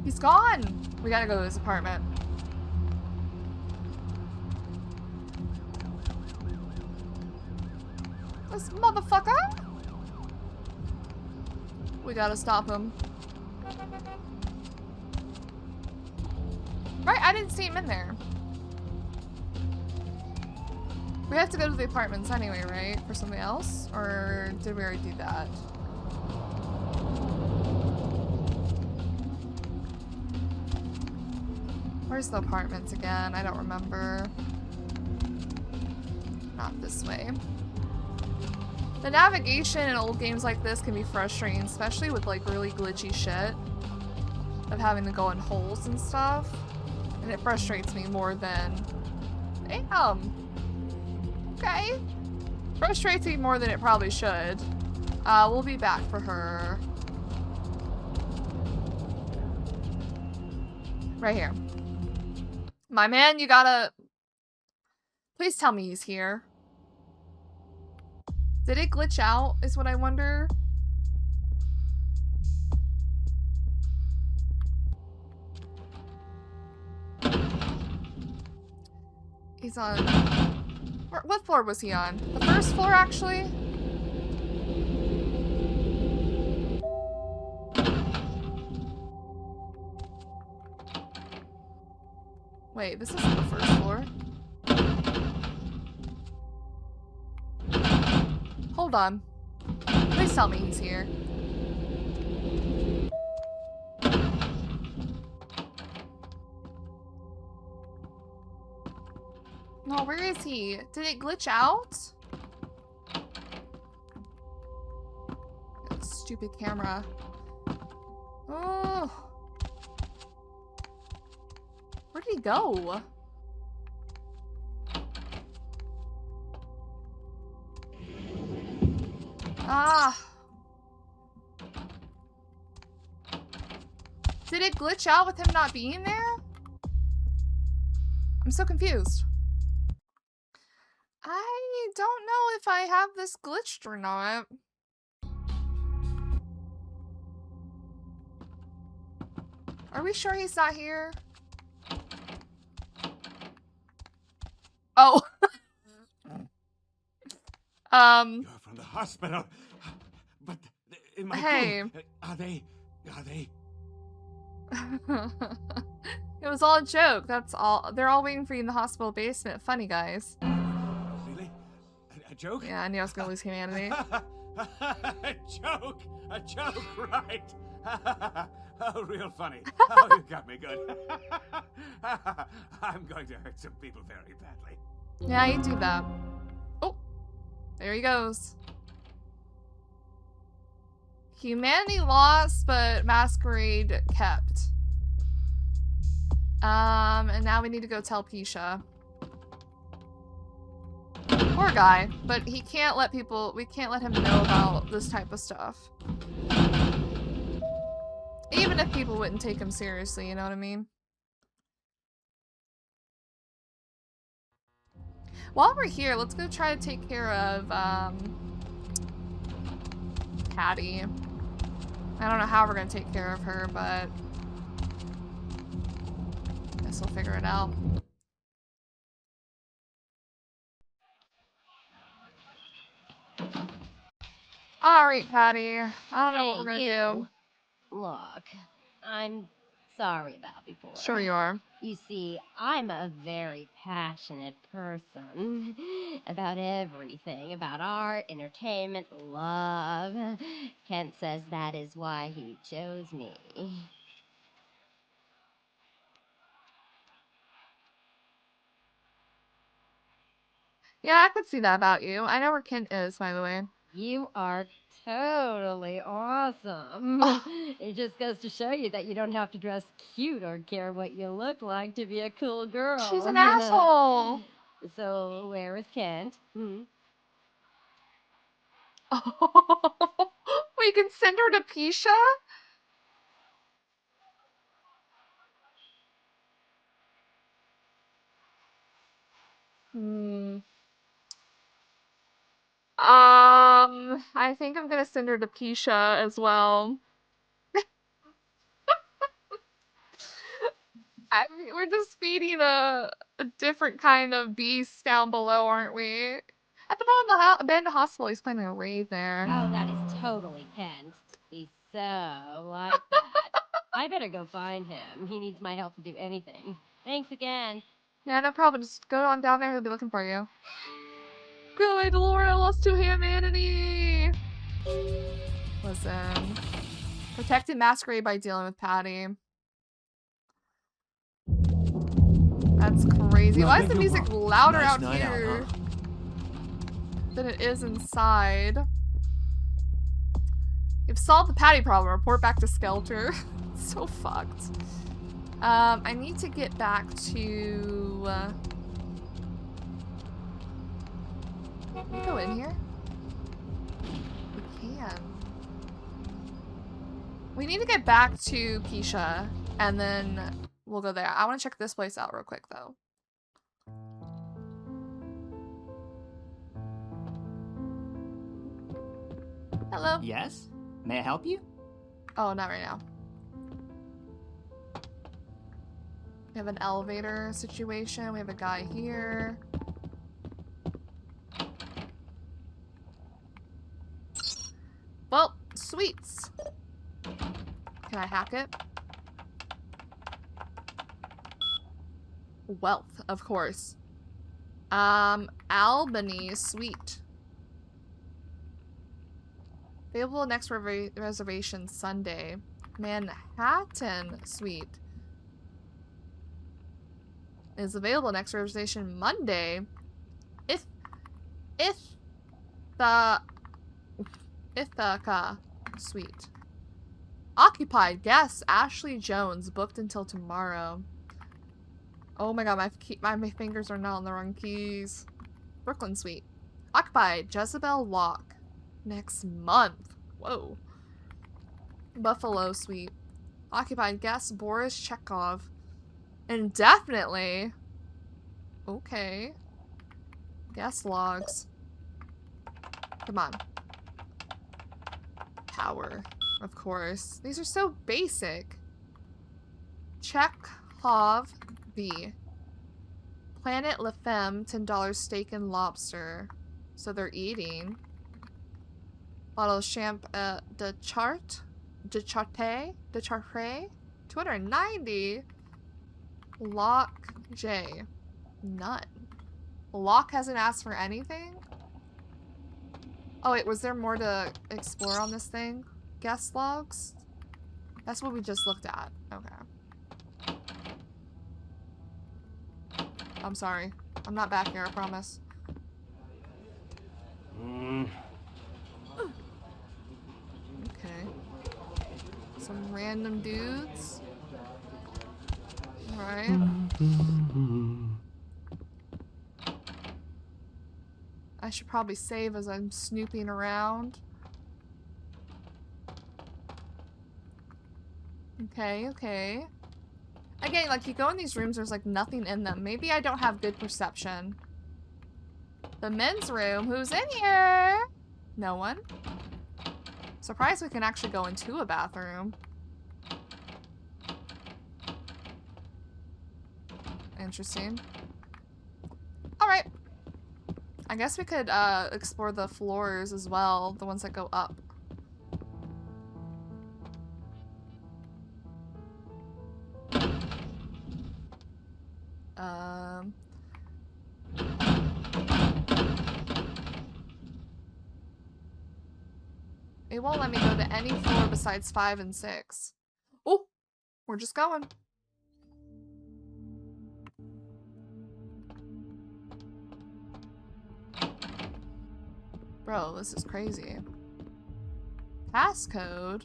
He's gone. We gotta go to his apartment. This motherfucker! We gotta stop him. Right, I didn't see him in there. We have to go to the apartments anyway, right? For something else? Or did we already do that? Where's the apartments again? I don't remember. Not this way. The navigation in old games like this can be frustrating, especially with like really glitchy shit. Of having to go in holes and stuff. And it frustrates me more than... Damn! Okay. Frustrates me more than it probably should. We'll be back for her. Right here. My man, you gotta... Please tell me he's here. Did it glitch out, is what I wonder? He's on... What floor was he on? The first floor, actually? Wait, this isn't the first floor. Hold on. Please tell me he's here. No, where is he? Did it glitch out? That stupid camera. Oh. Where did he go? Ah. Did it glitch out with him not being there? I'm so confused. I don't know if I have this glitched or not. Are we sure he's not here? Oh. You're from the hospital. But in my hey. Crew, are they? It was all a joke. That's all. They're all waiting for you in the hospital basement. Funny guys. Really? A joke? Yeah, I knew I was gonna lose humanity. A joke, right? Oh, real funny. Oh, you got me good. I'm going to hurt some people very badly. Yeah, you do that. Oh, there he goes. Humanity lost, but Masquerade kept. And now we need to go tell Pisha. Poor guy, but he can't let people, we can't let him know about this type of stuff. Even if people wouldn't take him seriously, you know what I mean? While we're here, let's go try to take care of, Patty. I don't know how we're gonna take care of her, but I guess we'll figure it out. Alright, Patty. I don't know what we're gonna do. Look, I'm sorry about before. Sure you are. You see, I'm a very passionate person about everything, about art, entertainment, love. Kent says that is why he chose me. Yeah, I could see that about you. I know where Kent is, by the way. You are totally awesome. It just goes to show you that you don't have to dress cute or care what you look like to be a cool girl. She's an asshole. So, where is Kent? We can send her to Pisha? I think I'm gonna send her to Pisha as well. We're just feeding a different kind of beast down below, aren't we? At the bottom of the abandoned hospital, he's playing a raid there. Oh, that is totally Kent. He's so like that. I better go find him. He needs my help to do anything. Thanks again. Yeah, no problem. Just go on down there. He'll be looking for you. Good Lord, I lost to humanity. Listen. Protected Masquerade by dealing with Patty. That's crazy. Why is the music louder out here than it is inside? You've solved the Patty problem. Report back to Skelter. So fucked. I need to get back to... Can we go in here? We can. We need to get back to Pisha, and then we'll go there. I want to check this place out real quick, though. Hello? Yes? May I help you? Oh, not right now. We have an elevator situation. We have a guy here. Well, sweets. Can I hack it? Wealth, of course. Albany suite. Available next reservation Sunday. Manhattan suite is available next reservation Monday. Ithaca suite. Occupied. Guest Ashley Jones booked until tomorrow. Oh my god, my fingers are not on the wrong keys. Brooklyn suite. Occupied. Jezebel Locke. Next month. Whoa. Buffalo suite. Occupied. Guest Boris Chekhov. Indefinitely. Okay. Guest logs. Come on. Power. Of course. These are so basic. Chekhov V. Planet La Femme, $10 steak and lobster. So they're eating. Bottle of de Charte, $290. Lock J. None. Locke hasn't asked for anything? Oh wait, was there more to explore on this thing? Guest logs? That's what we just looked at. Okay. I'm sorry. I'm not back here, I promise. Okay. Some random dudes. Alright. I should probably save as I'm snooping around. Okay, okay. Again, like, you go in these rooms, there's, like, nothing in them. Maybe I don't have good perception. The men's room. Who's in here? No one. Surprised we can actually go into a bathroom. Interesting. Alright. I guess we could explore the floors as well, the ones that go up. It won't let me go to any floor besides 5 and 6. Oh, we're just going. Bro, this is crazy. Passcode?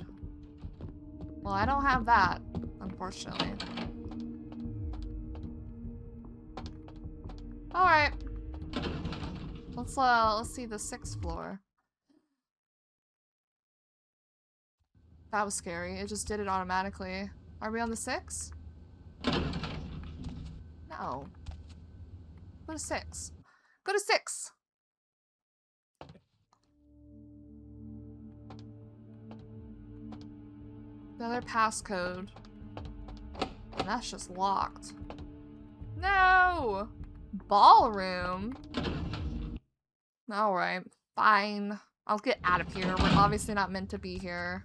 Well, I don't have that, unfortunately. Alright. Let's see the 6th floor. That was scary. It just did it automatically. Are we on the 6? No. Go to 6. Go to 6! Another passcode. And that's just locked. No! Ballroom? Alright. Fine. I'll get out of here. We're obviously not meant to be here.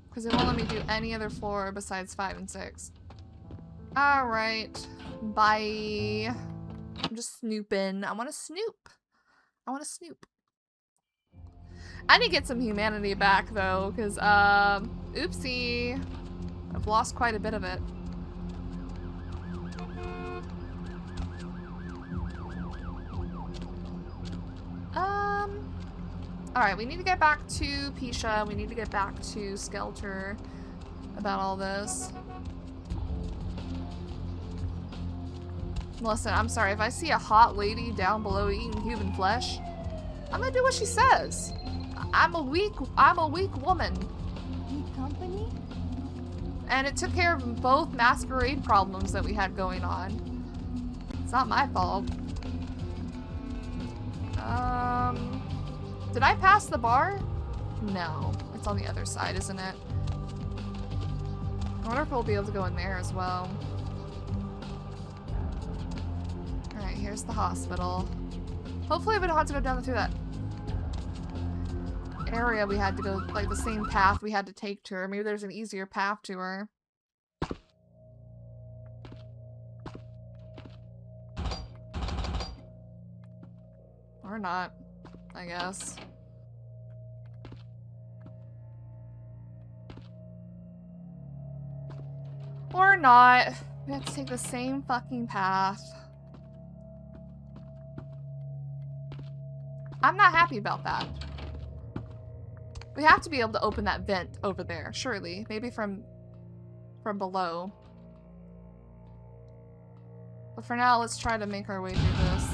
Because it won't let me do any other floor besides 5 and 6. Alright. Bye. I'm just snooping. I want to snoop. I want to snoop. I need to get some humanity back, though, because, oopsie. I've lost quite a bit of it. Alright, we need to get back to Pisha. We need to get back to Skelter about all this. Listen, I'm sorry. If I see a hot lady down below eating human flesh, I'm gonna do what she says. I'm a weak woman. Need company? And it took care of both masquerade problems that we had going on. It's not my fault. Did I pass the bar? No. It's on the other side, isn't it? I wonder if we'll be able to go in there as well. Alright, here's the hospital. Hopefully we don't have to go down through that area we had to go, like the same path we had to take to her. Maybe there's an easier path to her. Or not, I guess. Or not. We have to take the same fucking path. I'm not happy about that. We have to be able to open that vent over there, surely. Maybe from below. But for now, let's try to make our way through this.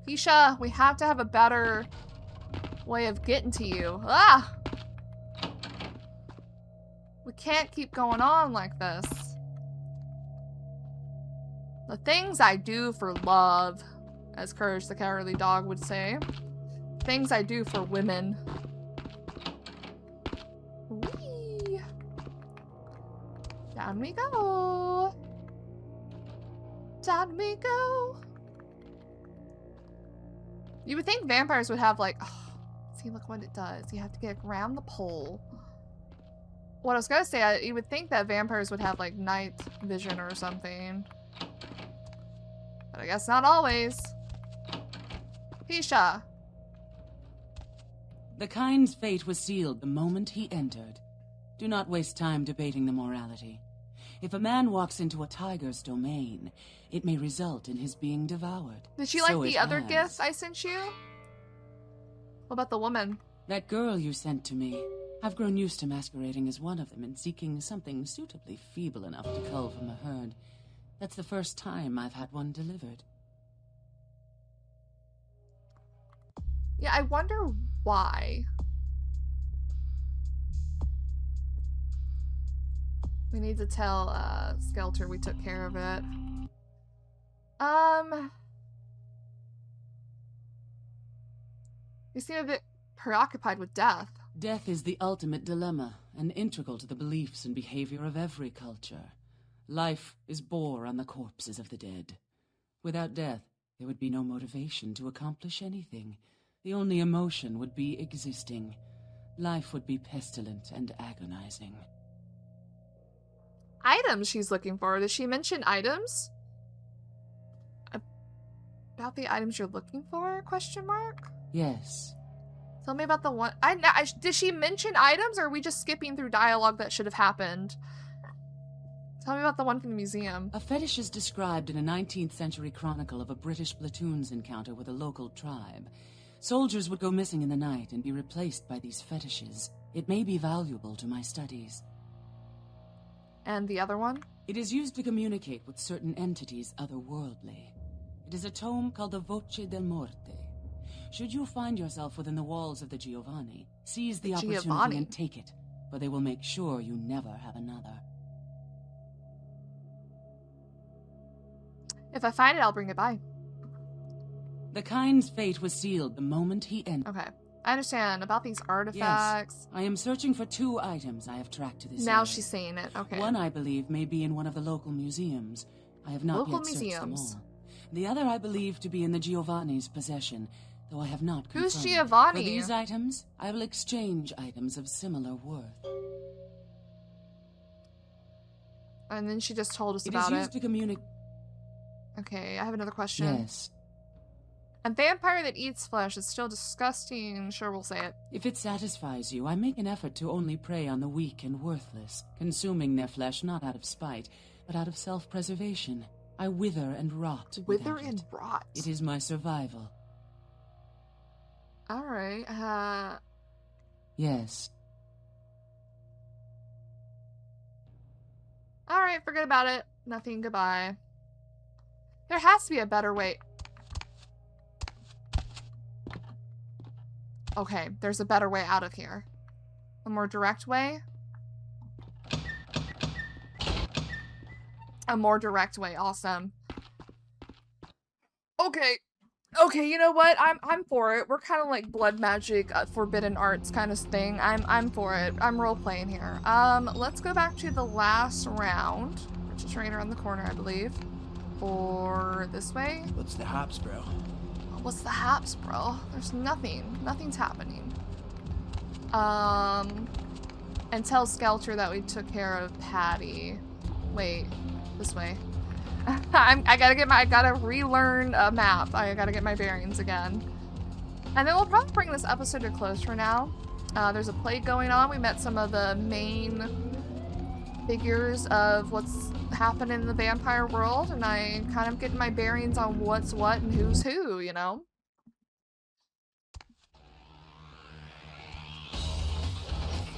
Pisha, we have to have a better way of getting to you. Ah! We can't keep going on like this. The things I do for love, as Courage the Cowardly Dog would say. Things I do for women. Whee! Down we go. Down we go. You would think vampires would have like, oh, see, look what it does. You have to get around the pole. What I was gonna say, you would think that vampires would have like night vision or something. But I guess not always. Pisha. The kind's fate was sealed the moment he entered. Do not waste time debating the morality. If a man walks into a tiger's domain, it may result in his being devoured. Did she like the other gift I sent you? What about the woman? That girl you sent to me. I've grown used to masquerading as one of them and seeking something suitably feeble enough to cull from the herd. That's the first time I've had one delivered. Yeah, I wonder why. We need to tell Skelter we took care of it. You seem a bit preoccupied with death. Death is the ultimate dilemma, and integral to the beliefs and behavior of every culture. Life is bore on the corpses of the dead. Without death, there would be no motivation to accomplish anything. The only emotion would be existing. Life would be pestilent and agonizing. Items she's looking for. Does she mention items? About the items you're looking for? Question mark? Yes. Tell me about the one. Did she mention items, or are we just skipping through dialogue that should have happened? Tell me about the one from the museum. A fetish is described in a 19th century chronicle of a British platoon's encounter with a local tribe. Soldiers would go missing in the night and be replaced by these fetishes. It may be valuable to my studies. And the other one? It is used to communicate with certain entities otherworldly. It is a tome called the Voce del Morte. Should you find yourself within the walls of the Giovanni, seize the opportunity and take it, for they will make sure you never have another. If I find it, I'll bring it by. The Kind's fate was sealed the moment he entered. Okay. I understand. About these artifacts. Yes. I am searching for 2 items I have tracked to this Now area. she's saying it. Okay. One, I believe, may be in one of the local museums. I have not yet searched them all. The other I believe to be in the Giovanni's possession, though I have not confirmed. Who's Giovanni? For these items, I will exchange items of similar worth. And then she just told us about it. It is used to communicate. Okay, I have another question. Yes. A vampire that eats flesh is still disgusting. Sure, we'll say it. If it satisfies you, I make an effort to only prey on the weak and worthless, consuming their flesh not out of spite, but out of self-preservation. I wither and rot. Wither and rot? It is my survival. Alright, Yes. Alright, forget about it. Nothing, goodbye. There has to be a better way. Okay, there's a better way out of here. A more direct way? A more direct way, awesome. Okay. Okay, you know what? I'm for it. We're kind of like blood magic, forbidden arts kind of thing. I'm for it. I'm role playing here. Let's go back to the last round, which is right around the corner, I believe. Or this way? What's the hops, bro? What's the haps, bro? There's nothing. Nothing's happening. And tell Skelter that we took care of Patty. Wait, this way. I gotta relearn a map. I gotta get my bearings again. And then we'll probably bring this episode to close for now. There's a plague going on. We met some of the main figures of what's happening in the vampire world, and I kind of getting my bearings on what's what and who's who, you know?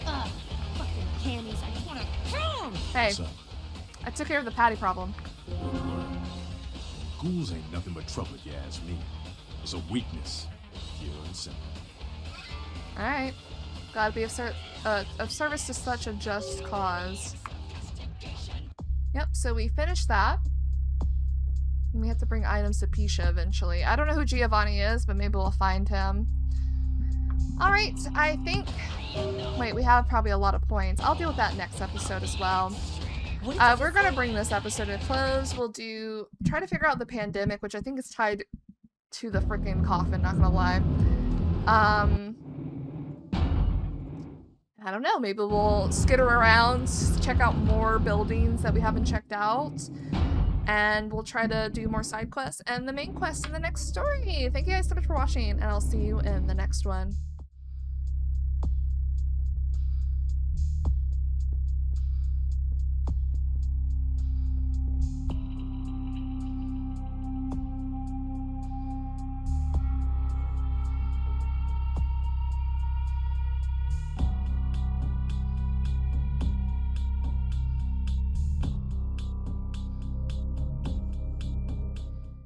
Fucking candies, I just wanna kill 'em! Hey, I took care of the Patty problem. Ghouls ain't nothing but trouble, if you ask me. It's a weakness, pure and simple. Alright. Gotta be of service to such a just cause. Yep, so we finished that. And we have to bring items to Pisha eventually. I don't know who Giovanni is, but maybe we'll find him. Alright, I think... Wait, we have probably a lot of points. I'll deal with that next episode as well. We're gonna bring this episode to a close. We'll try to figure out the pandemic, which I think is tied to the freaking coffin, not gonna lie. I don't know, maybe we'll skitter around, check out more buildings that we haven't checked out, and we'll try to do more side quests and the main quest in the next story. Thank you guys so much for watching, and I'll see you in the next one.